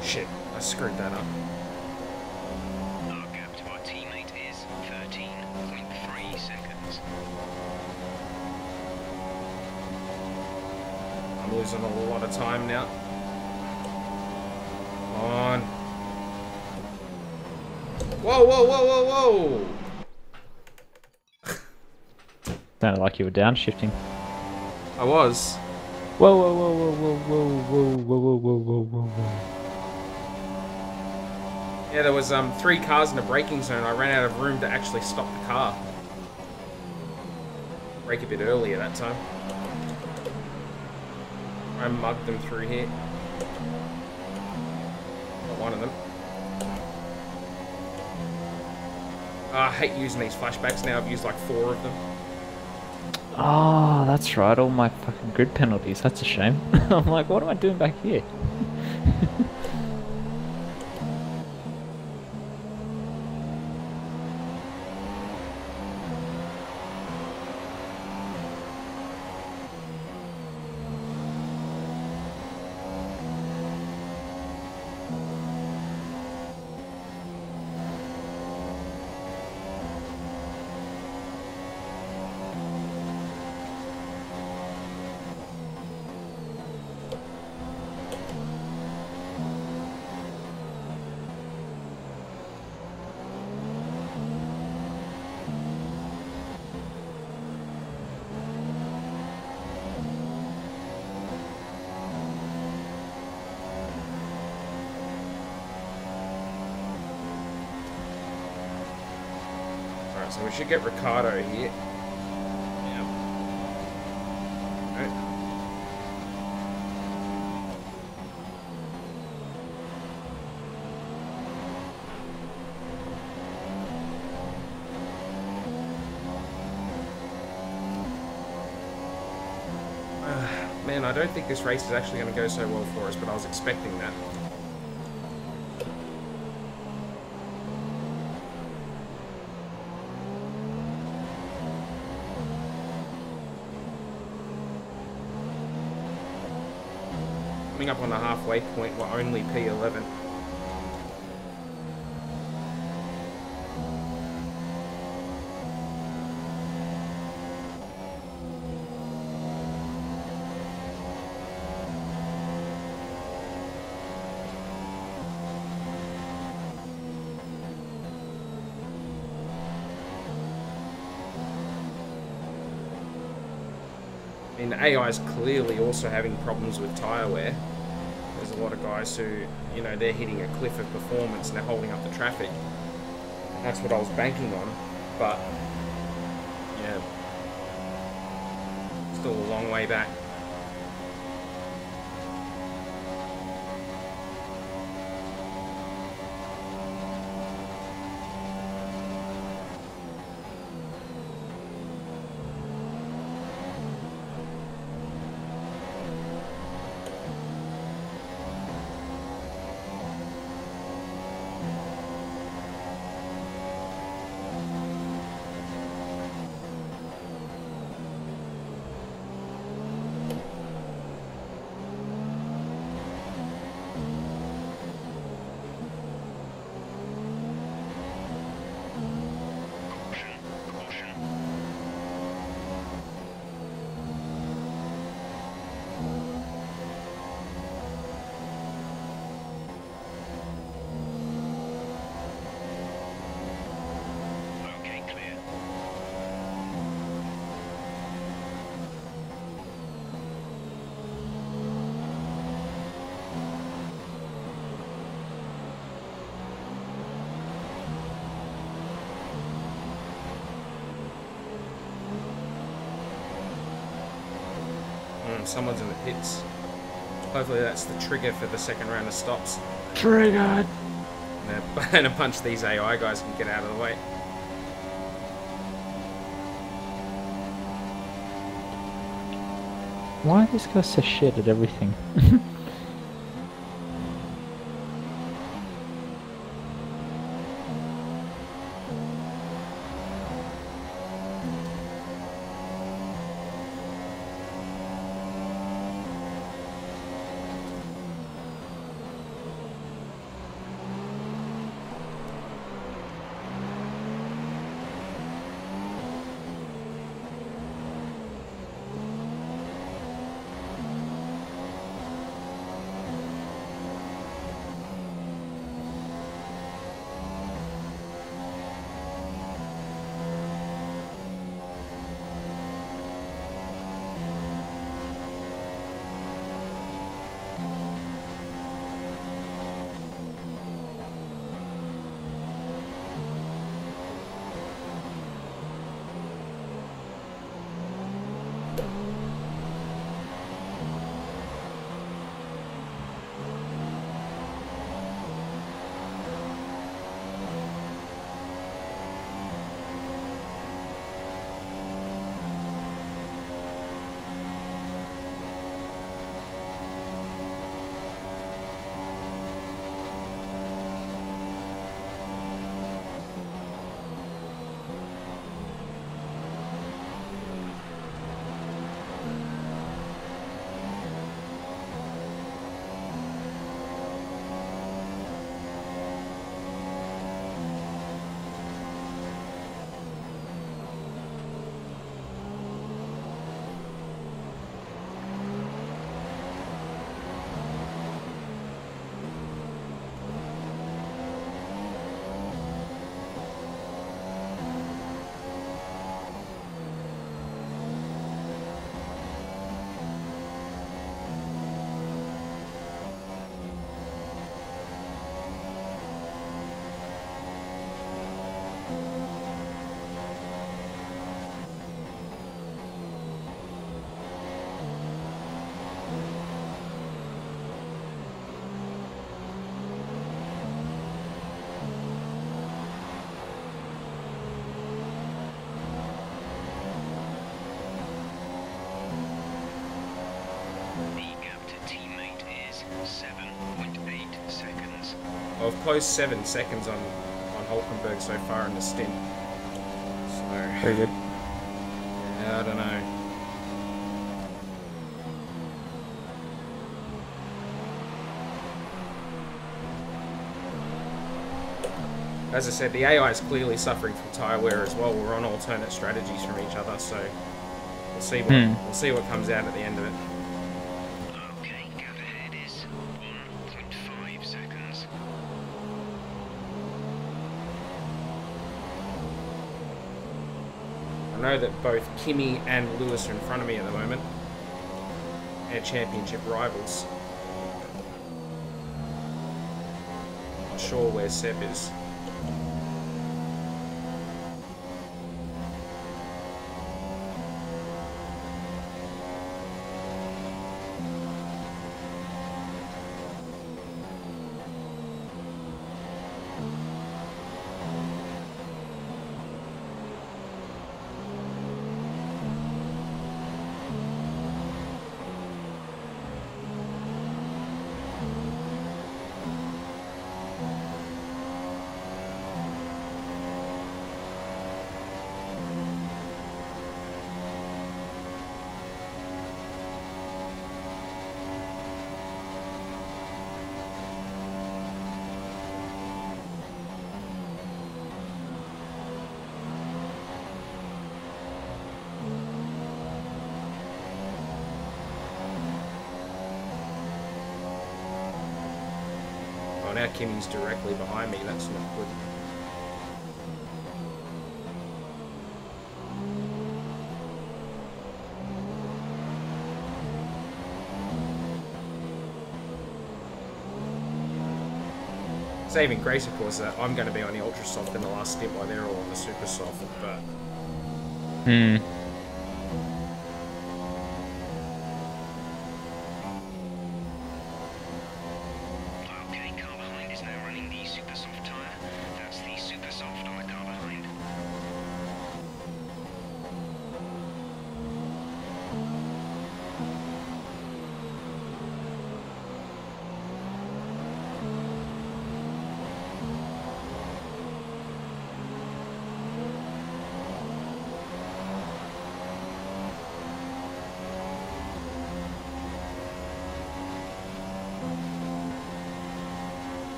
[SPEAKER 1] Shit, I screwed that up.
[SPEAKER 4] Our gap to our teammate is 13.3 seconds.
[SPEAKER 1] I'm losing a lot of time now. Come on. Whoa, whoa, whoa, whoa, whoa!
[SPEAKER 5] Sounded like you were downshifting.
[SPEAKER 1] I was.
[SPEAKER 5] Whoa, whoa, whoa, whoa, whoa, whoa, whoa, whoa, whoa, whoa, whoa, whoa.
[SPEAKER 1] Yeah, there was 3 cars in the braking zone. I ran out of room to actually stop the car. Brake a bit earlier that time. I mugged them through here. one of them. I hate using these flashbacks now. I've used like 4 of them.
[SPEAKER 5] Oh, that's right. All my fucking grid penalties. That's a shame. I'm like, what am I doing back here?
[SPEAKER 1] So we should get Ricardo here. Yeah. Right. Man, I don't think this race is actually going to go so well for us, but I was expecting that. Coming up on the halfway point, we're only P11. I mean, AI is clearly also having problems with tyre wear. There's a lot of guys who, you know, they're hitting a cliff of performance and they're holding up the traffic. And that's what I was banking on, but yeah, still a long way back.
[SPEAKER 4] Okay, clear.
[SPEAKER 1] Someone's in the pits. Hopefully that's the trigger for the second round of stops.
[SPEAKER 5] Triggered.
[SPEAKER 1] And a bunch of these AI guys can get out of the way.
[SPEAKER 5] Why are these guys so shit at everything?
[SPEAKER 1] I've closed 7 seconds on Hulkenberg so far in the stint. So,
[SPEAKER 5] Very good.
[SPEAKER 1] yeah, I don't know. As I said, the AI is clearly suffering from tyre wear as well. We're on alternate strategies from each other, so we'll see what comes out at the end of it.
[SPEAKER 4] Okay, gap ahead is 1.5 seconds.
[SPEAKER 1] I know that both Kimi and Lewis are in front of me at the moment. They're championship rivals. Not sure where Seb is. Oh, now Kimi's directly behind me. That's not good. Saving grace, of course, that I'm going to be on the ultra soft in the last stint while they're all on the super soft, but
[SPEAKER 4] Okay, car behind is now running the super soft tyre. That's the super soft on the car behind.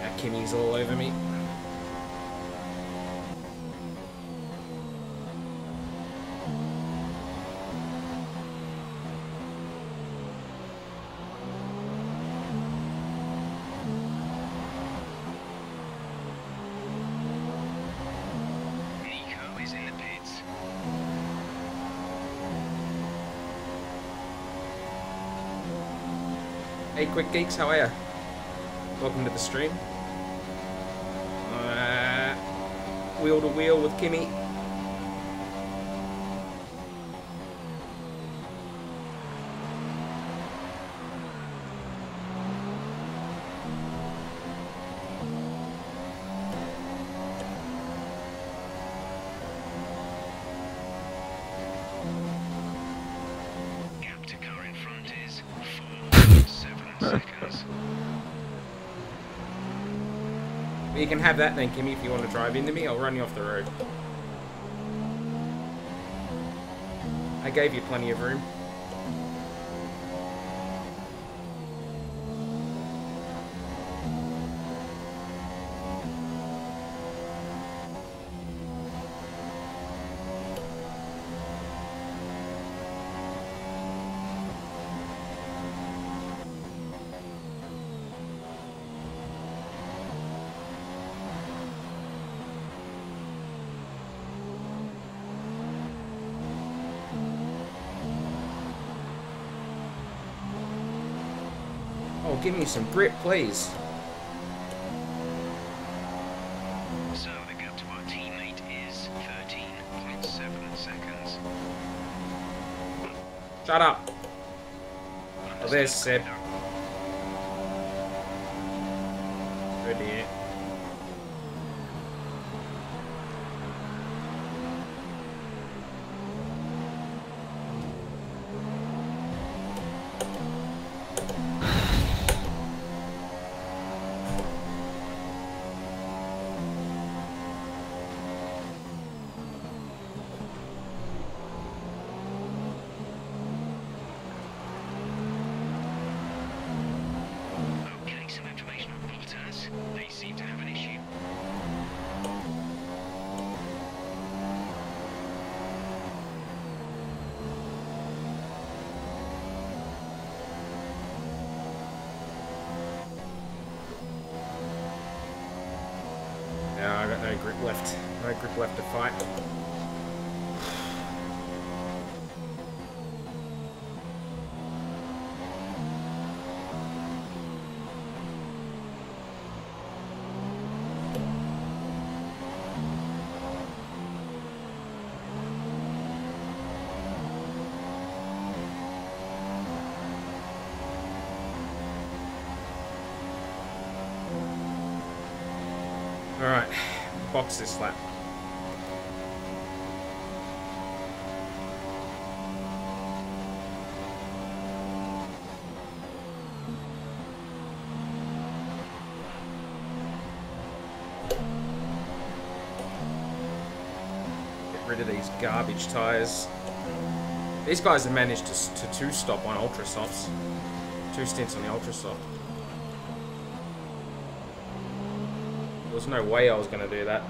[SPEAKER 1] now Kimi's all over me.
[SPEAKER 4] Nico is in the pits.
[SPEAKER 1] Hey, Quick Geeks, how are ya? Welcome to the stream. Wheel to wheel with Kimi.
[SPEAKER 4] Gap to car in front is 4.7 seconds.
[SPEAKER 1] You can have that then, Kimi, if you want to drive into me. I'll run you off the road. I gave you plenty of room. Oh, give me some grip, please.
[SPEAKER 4] So the gap to our teammate is 13.7 seconds.
[SPEAKER 1] Shut up. Oh, there's Seb. Good here.
[SPEAKER 4] Okay, some information on Bottas. They seem to have an issue.
[SPEAKER 1] Yeah, I got no grip left. No grip left to fight. Alright, box this lap. Get rid of these garbage tyres. These guys have managed to two-stop on Ultra Softs. 2 stints on the Ultra Soft. There was no way I was going to do that.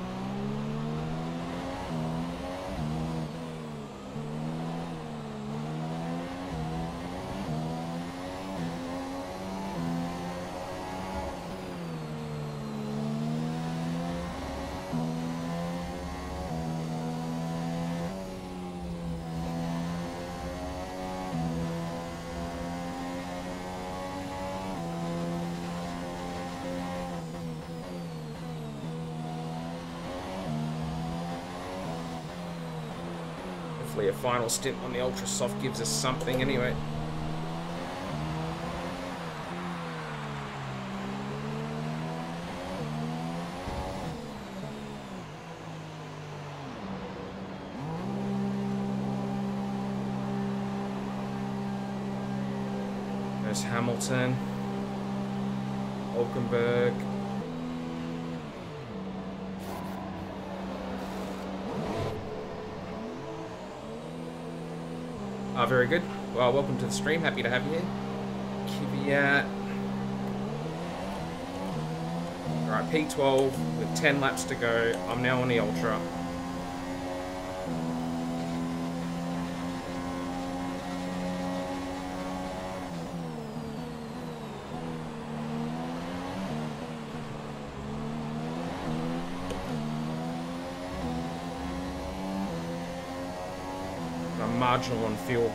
[SPEAKER 1] Hopefully a final stint on the Ultra Soft gives us something anyway. There's Hamilton, Hulkenberg. Ah, very good. Well, welcome to the stream. Happy to have you here. Kvyat. Alright, P12 with 10 laps to go. I'm now on the Ultra. I'm marginal on fuel.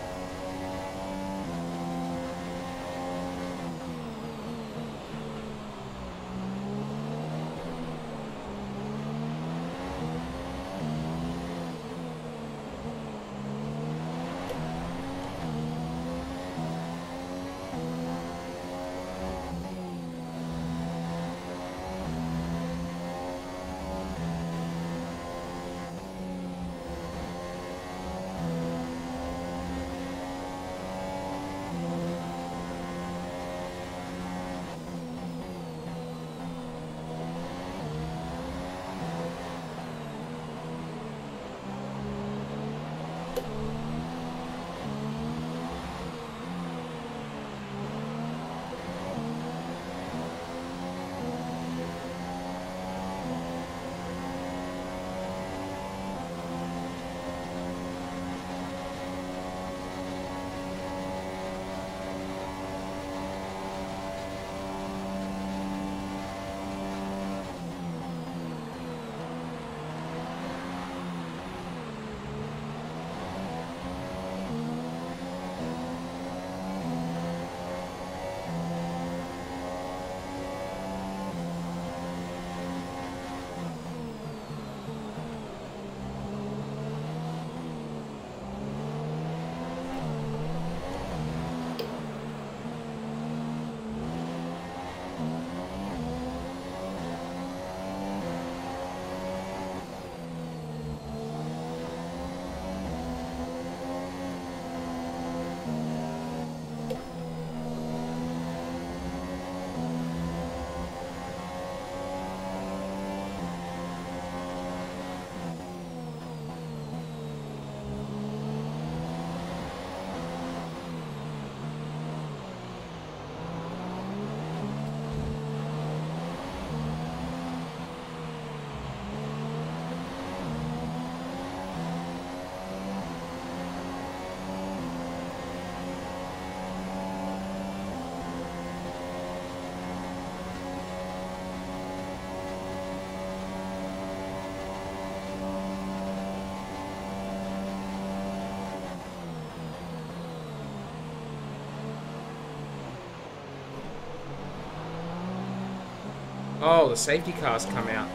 [SPEAKER 1] Oh, the safety car's come out.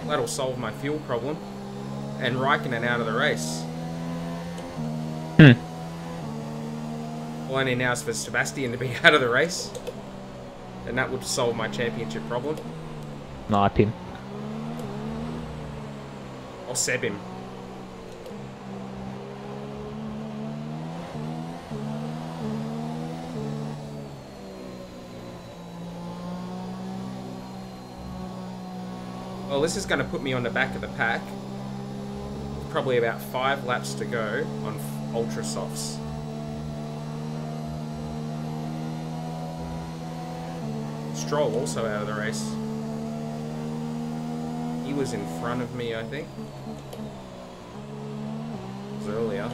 [SPEAKER 1] That'll solve my fuel problem. And Raikkonen out of the race. All I need now is for Sebastian to be out of the race. And that would solve my championship problem.
[SPEAKER 5] Snipe him.
[SPEAKER 1] Or Seb him. Well, this is going to put me on the back of the pack. Probably about 5 laps to go on Ultra Softs. Stroll also out of the race. He was in front of me, I think. It was earlier.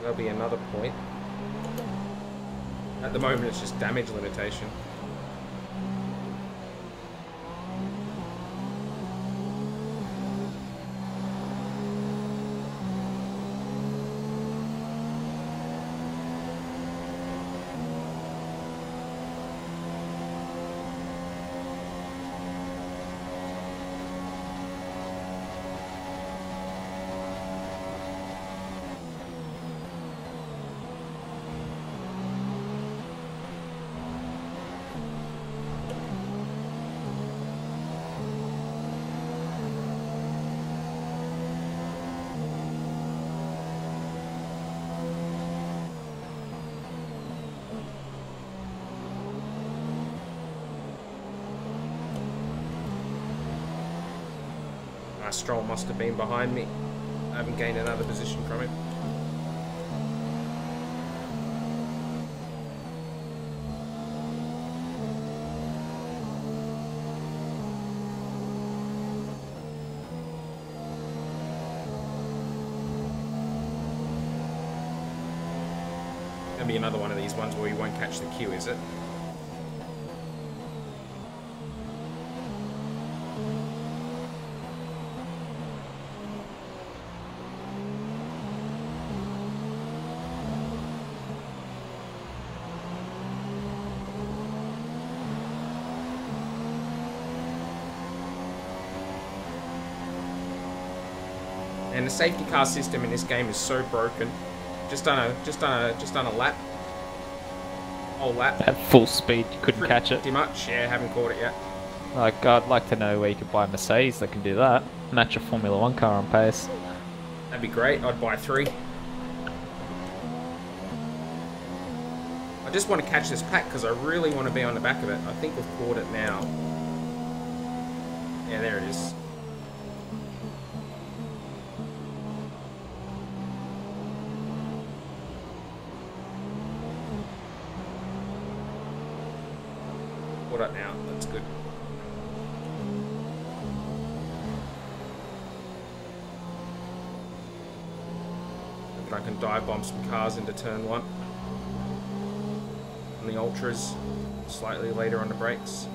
[SPEAKER 1] There'll be another point. At the moment, it's just damage limitation. Stroll must have been behind me. I haven't gained another position from him. Gonna be another one of these ones where you won't catch the queue, is it? And the safety car system in this game is so broken. Just done a lap. Whole lap.
[SPEAKER 5] At full speed, you couldn't catch it.
[SPEAKER 1] Pretty much, yeah, haven't caught it yet.
[SPEAKER 5] Like, I'd like to know where you could buy a Mercedes that can do that. Match a Formula 1 car on pace.
[SPEAKER 1] That'd be great. I'd buy 3. I just want to catch this pack because I really want to be on the back of it. I think we've caught it now. Yeah, there it is. Caught it now. That's good. I can dive bomb some cars into turn 1. On the Ultras, slightly later on the brakes.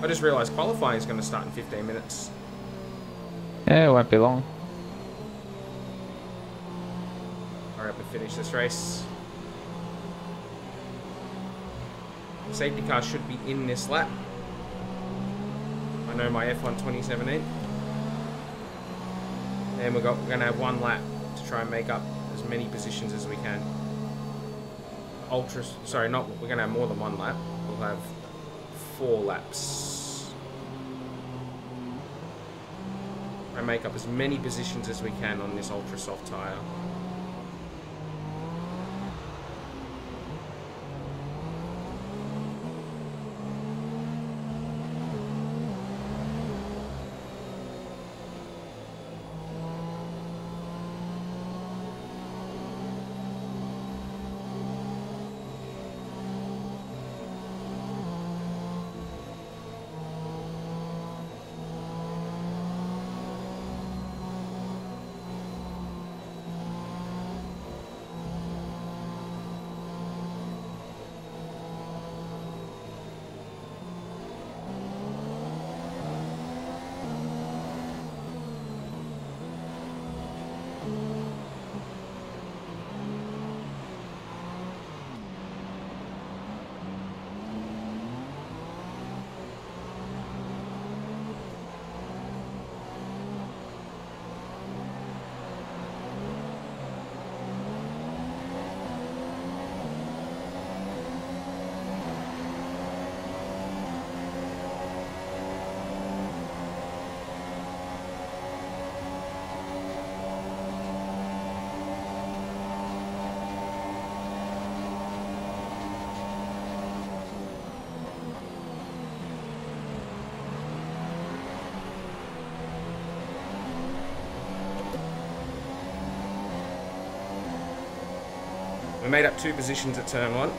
[SPEAKER 1] I just realised qualifying is going to start in 15 minutes.
[SPEAKER 5] Yeah, it won't be long.
[SPEAKER 1] Hurry up and finish this race. Safety car should be in this lap. I know my F1 2017. And we're going to have 1 lap to try and make up as many positions as we can. Ultras, sorry, not, we're going to have more than 1 lap. We'll have 4 laps. and make up as many positions as we can on this ultra soft tyre. We made up 2 positions at turn 1.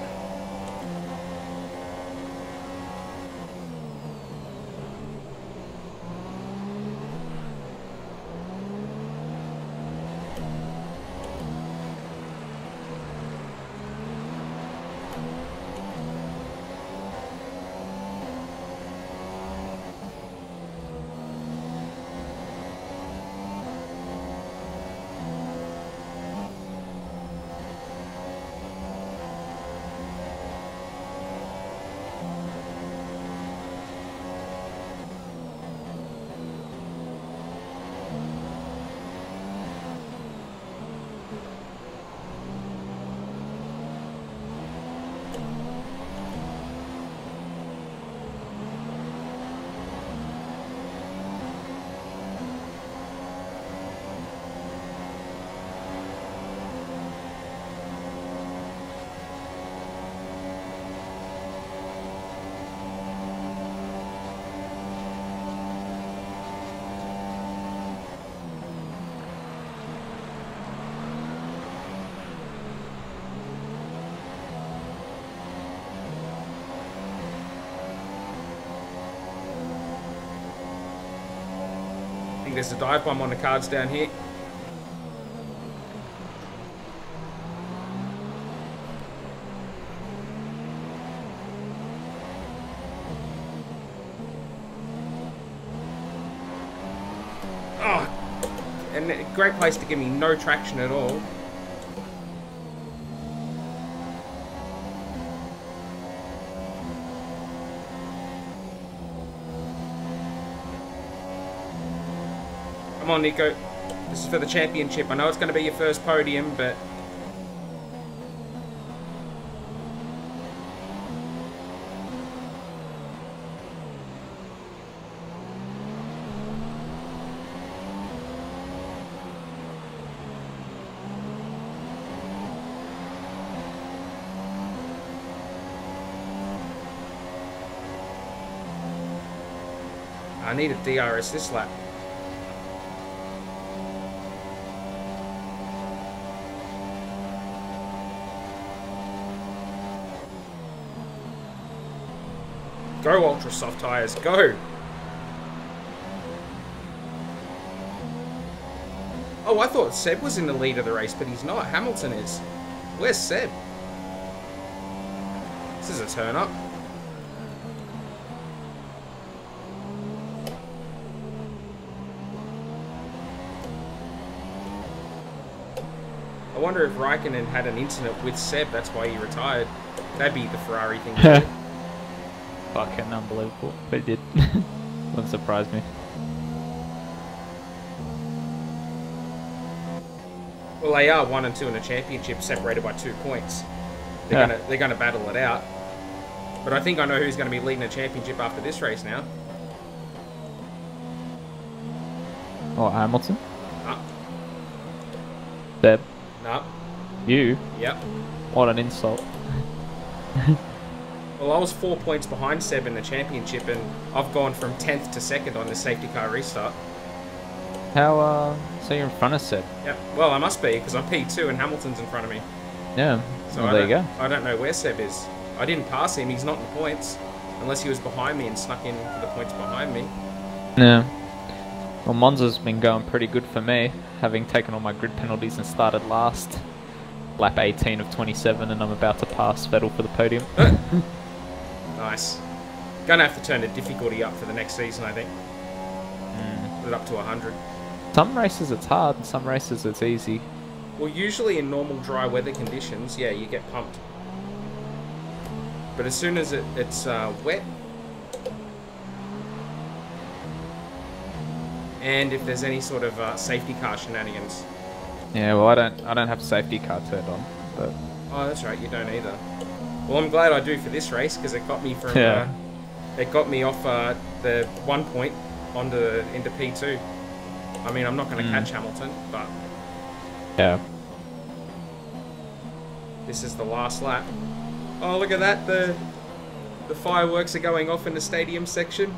[SPEAKER 1] I think there's a dive bomb on the cards down here. Oh, and a great place to give me no traction at all. Come on, Nico. This is for the championship. I know it's going to be your first podium, but... I need a DRS this lap. Go, ultra soft tyres, go! Oh, I thought Seb was in the lead of the race, but he's not. Hamilton is. Where's Seb? This is a turn up. I wonder if Raikkonen had an incident with Seb, that's why he retired. That'd be the Ferrari thing to do.
[SPEAKER 5] Fucking unbelievable, but it did. Wouldn't surprise me.
[SPEAKER 1] Well, they are 1 and 2 in the championship, separated by 2 points. They're gonna battle it out. But I think I know who's going to be leading the championship after this race now.
[SPEAKER 5] Or Hamilton?
[SPEAKER 1] Nah.
[SPEAKER 5] Seb?
[SPEAKER 1] Nah.
[SPEAKER 5] You?
[SPEAKER 1] Yep.
[SPEAKER 5] What an insult.
[SPEAKER 1] Well, I was 4 points behind Seb in the championship, and I've gone from 10th to 2nd on the safety car restart.
[SPEAKER 5] How, so you're in front of Seb?
[SPEAKER 1] Yep. Well, I must be, because I'm P2 and Hamilton's in front of me.
[SPEAKER 5] Yeah.
[SPEAKER 1] So
[SPEAKER 5] well, there you go.
[SPEAKER 1] I don't know where Seb is. I didn't pass him. He's not in the points. Unless he was behind me and snuck in for the points behind me.
[SPEAKER 5] Yeah. Well, Monza's been going pretty good for me, having taken all my grid penalties and started last. Lap 18 of 27, and I'm about to pass Vettel for the podium.
[SPEAKER 1] Nice. Gonna have to turn the difficulty up for the next season, I think. Put it up to 100.
[SPEAKER 5] Some races it's hard, and some races it's easy.
[SPEAKER 1] Well, usually in normal dry weather conditions, yeah, you get pumped. But as soon as it's wet, and if there's any sort of safety car shenanigans.
[SPEAKER 5] Yeah, well, I don't have safety car turned on, but
[SPEAKER 1] Oh, that's right, you don't either. Well, I'm glad I do for this race because it got me from it got me off the 1 point into P2. I mean, I'm not going to catch Hamilton, but
[SPEAKER 5] yeah.
[SPEAKER 1] This is the last lap. Oh, look at that! The fireworks are going off in the stadium section.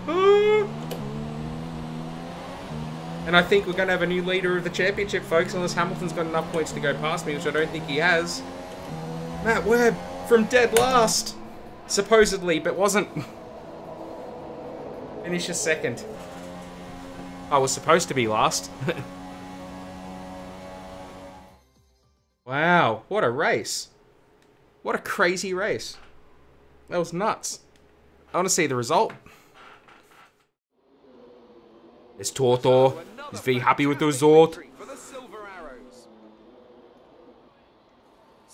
[SPEAKER 1] And I think we're going to have a new leader of the championship, folks, unless Hamilton's got enough points to go past me, which I don't think he has. Matt Webb from dead last, supposedly, but wasn't. Finishes second. I was supposed to be last. Wow, what a race. What a crazy race. That was nuts. I want to see the result. It's Toto. He's very happy with the result.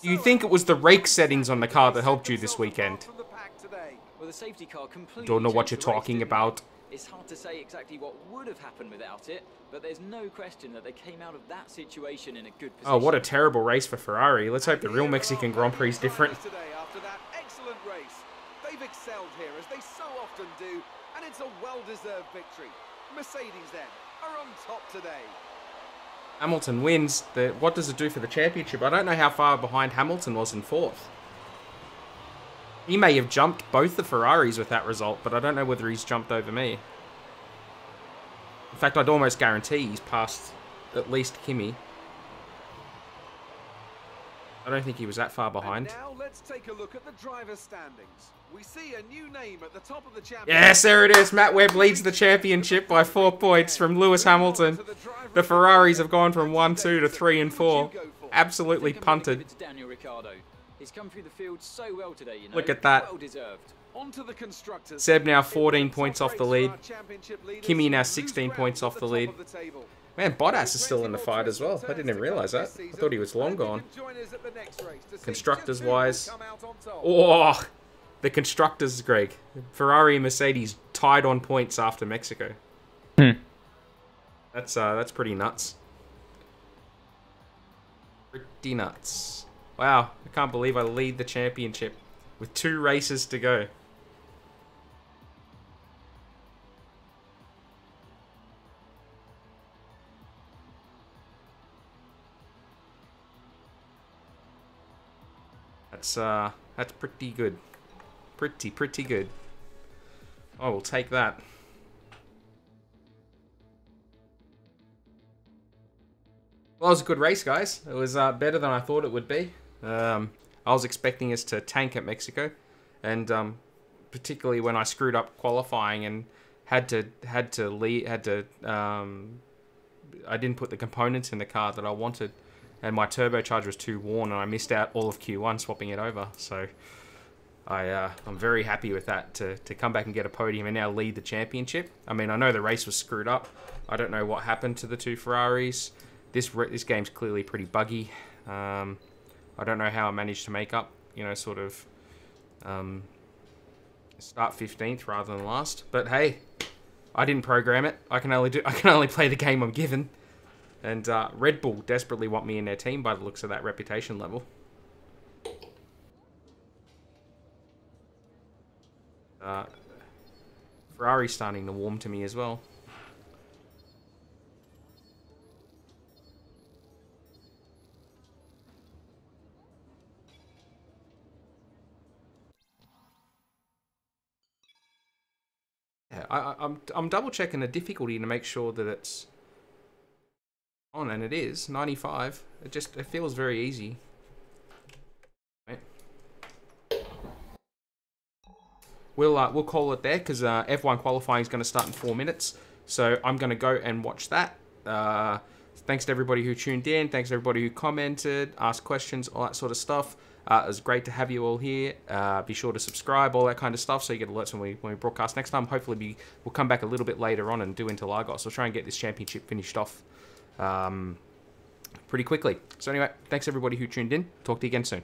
[SPEAKER 1] Do you think it was the rake settings on the car that helped you this weekend? Don't know what you're talking about.
[SPEAKER 6] It's hard to say exactly what would have happened without it, but there's no question that they came out of that situation in a good position.
[SPEAKER 1] Oh, what a terrible race for Ferrari. Let's hope the real Mexican Grand Prix is different.
[SPEAKER 3] After that excellent race, they've excelled here as they so often do, and it's a well-deserved victory. Mercedes then are on top today.
[SPEAKER 1] Hamilton wins. What does it do for the championship? I don't know how far behind Hamilton was in 4th. He may have jumped both the Ferraris with that result, but I don't know whether he's jumped over me. In fact, I'd almost guarantee he's passed at least Kimi. I don't think he was that far behind.
[SPEAKER 3] And now let's take a look at the driver's standings. We see a new name at the top of the championship.
[SPEAKER 1] Yes, there it is. Matt Webb leads the championship by 4 points from Lewis Hamilton. The Ferraris have gone from 1-2 to 3 and 4. Absolutely punted.
[SPEAKER 6] He's come through the field so well today, you know.
[SPEAKER 1] Look at that.
[SPEAKER 6] Well deserved.
[SPEAKER 3] Onto the constructors.
[SPEAKER 1] Seb now 14 points off the lead. Kimi now 16 points off the lead. Man, Bottas is still in the fight as well. I didn't even realise that. I thought he was long gone. Constructors-wise. Oh, the constructors, Greg. Ferrari and Mercedes tied on points after Mexico. That's pretty nuts. Pretty nuts. Wow, I can't believe I lead the championship with 2 races to go. That's pretty good. Pretty good. I will take that. Well, it was a good race, guys. It was better than I thought it would be. I was expecting us to tank at Mexico, and particularly when I screwed up qualifying and I didn't put the components in the car that I wanted, and my turbocharger was too worn, and I missed out all of Q1 swapping it over. So I'm very happy with that to come back and get a podium and now lead the championship. I mean, I know the race was screwed up. I don't know what happened to the 2 Ferraris. This game's clearly pretty buggy. I don't know how I managed to make up, you know, sort of start 15th rather than last. But hey, I didn't program it. I can only play the game I'm given. And Red Bull desperately want me in their team by the looks of that reputation level. Ferrari's starting to warm to me as well. I'm double checking the difficulty to make sure that it's on, and it is 95. It feels very easy. Right. We'll call it there because F1 qualifying is going to start in 4 minutes. So I'm going to go and watch that. Thanks to everybody who tuned in. Thanks to everybody who commented, asked questions, all that sort of stuff. It was great to have you all here. Be sure to subscribe, all that kind of stuff, so you get alerts when we broadcast next time. Hopefully we'll come back a little bit later on and do Interlagos. We'll try and get this championship finished off pretty quickly. So anyway, thanks everybody who tuned in. Talk to you again soon.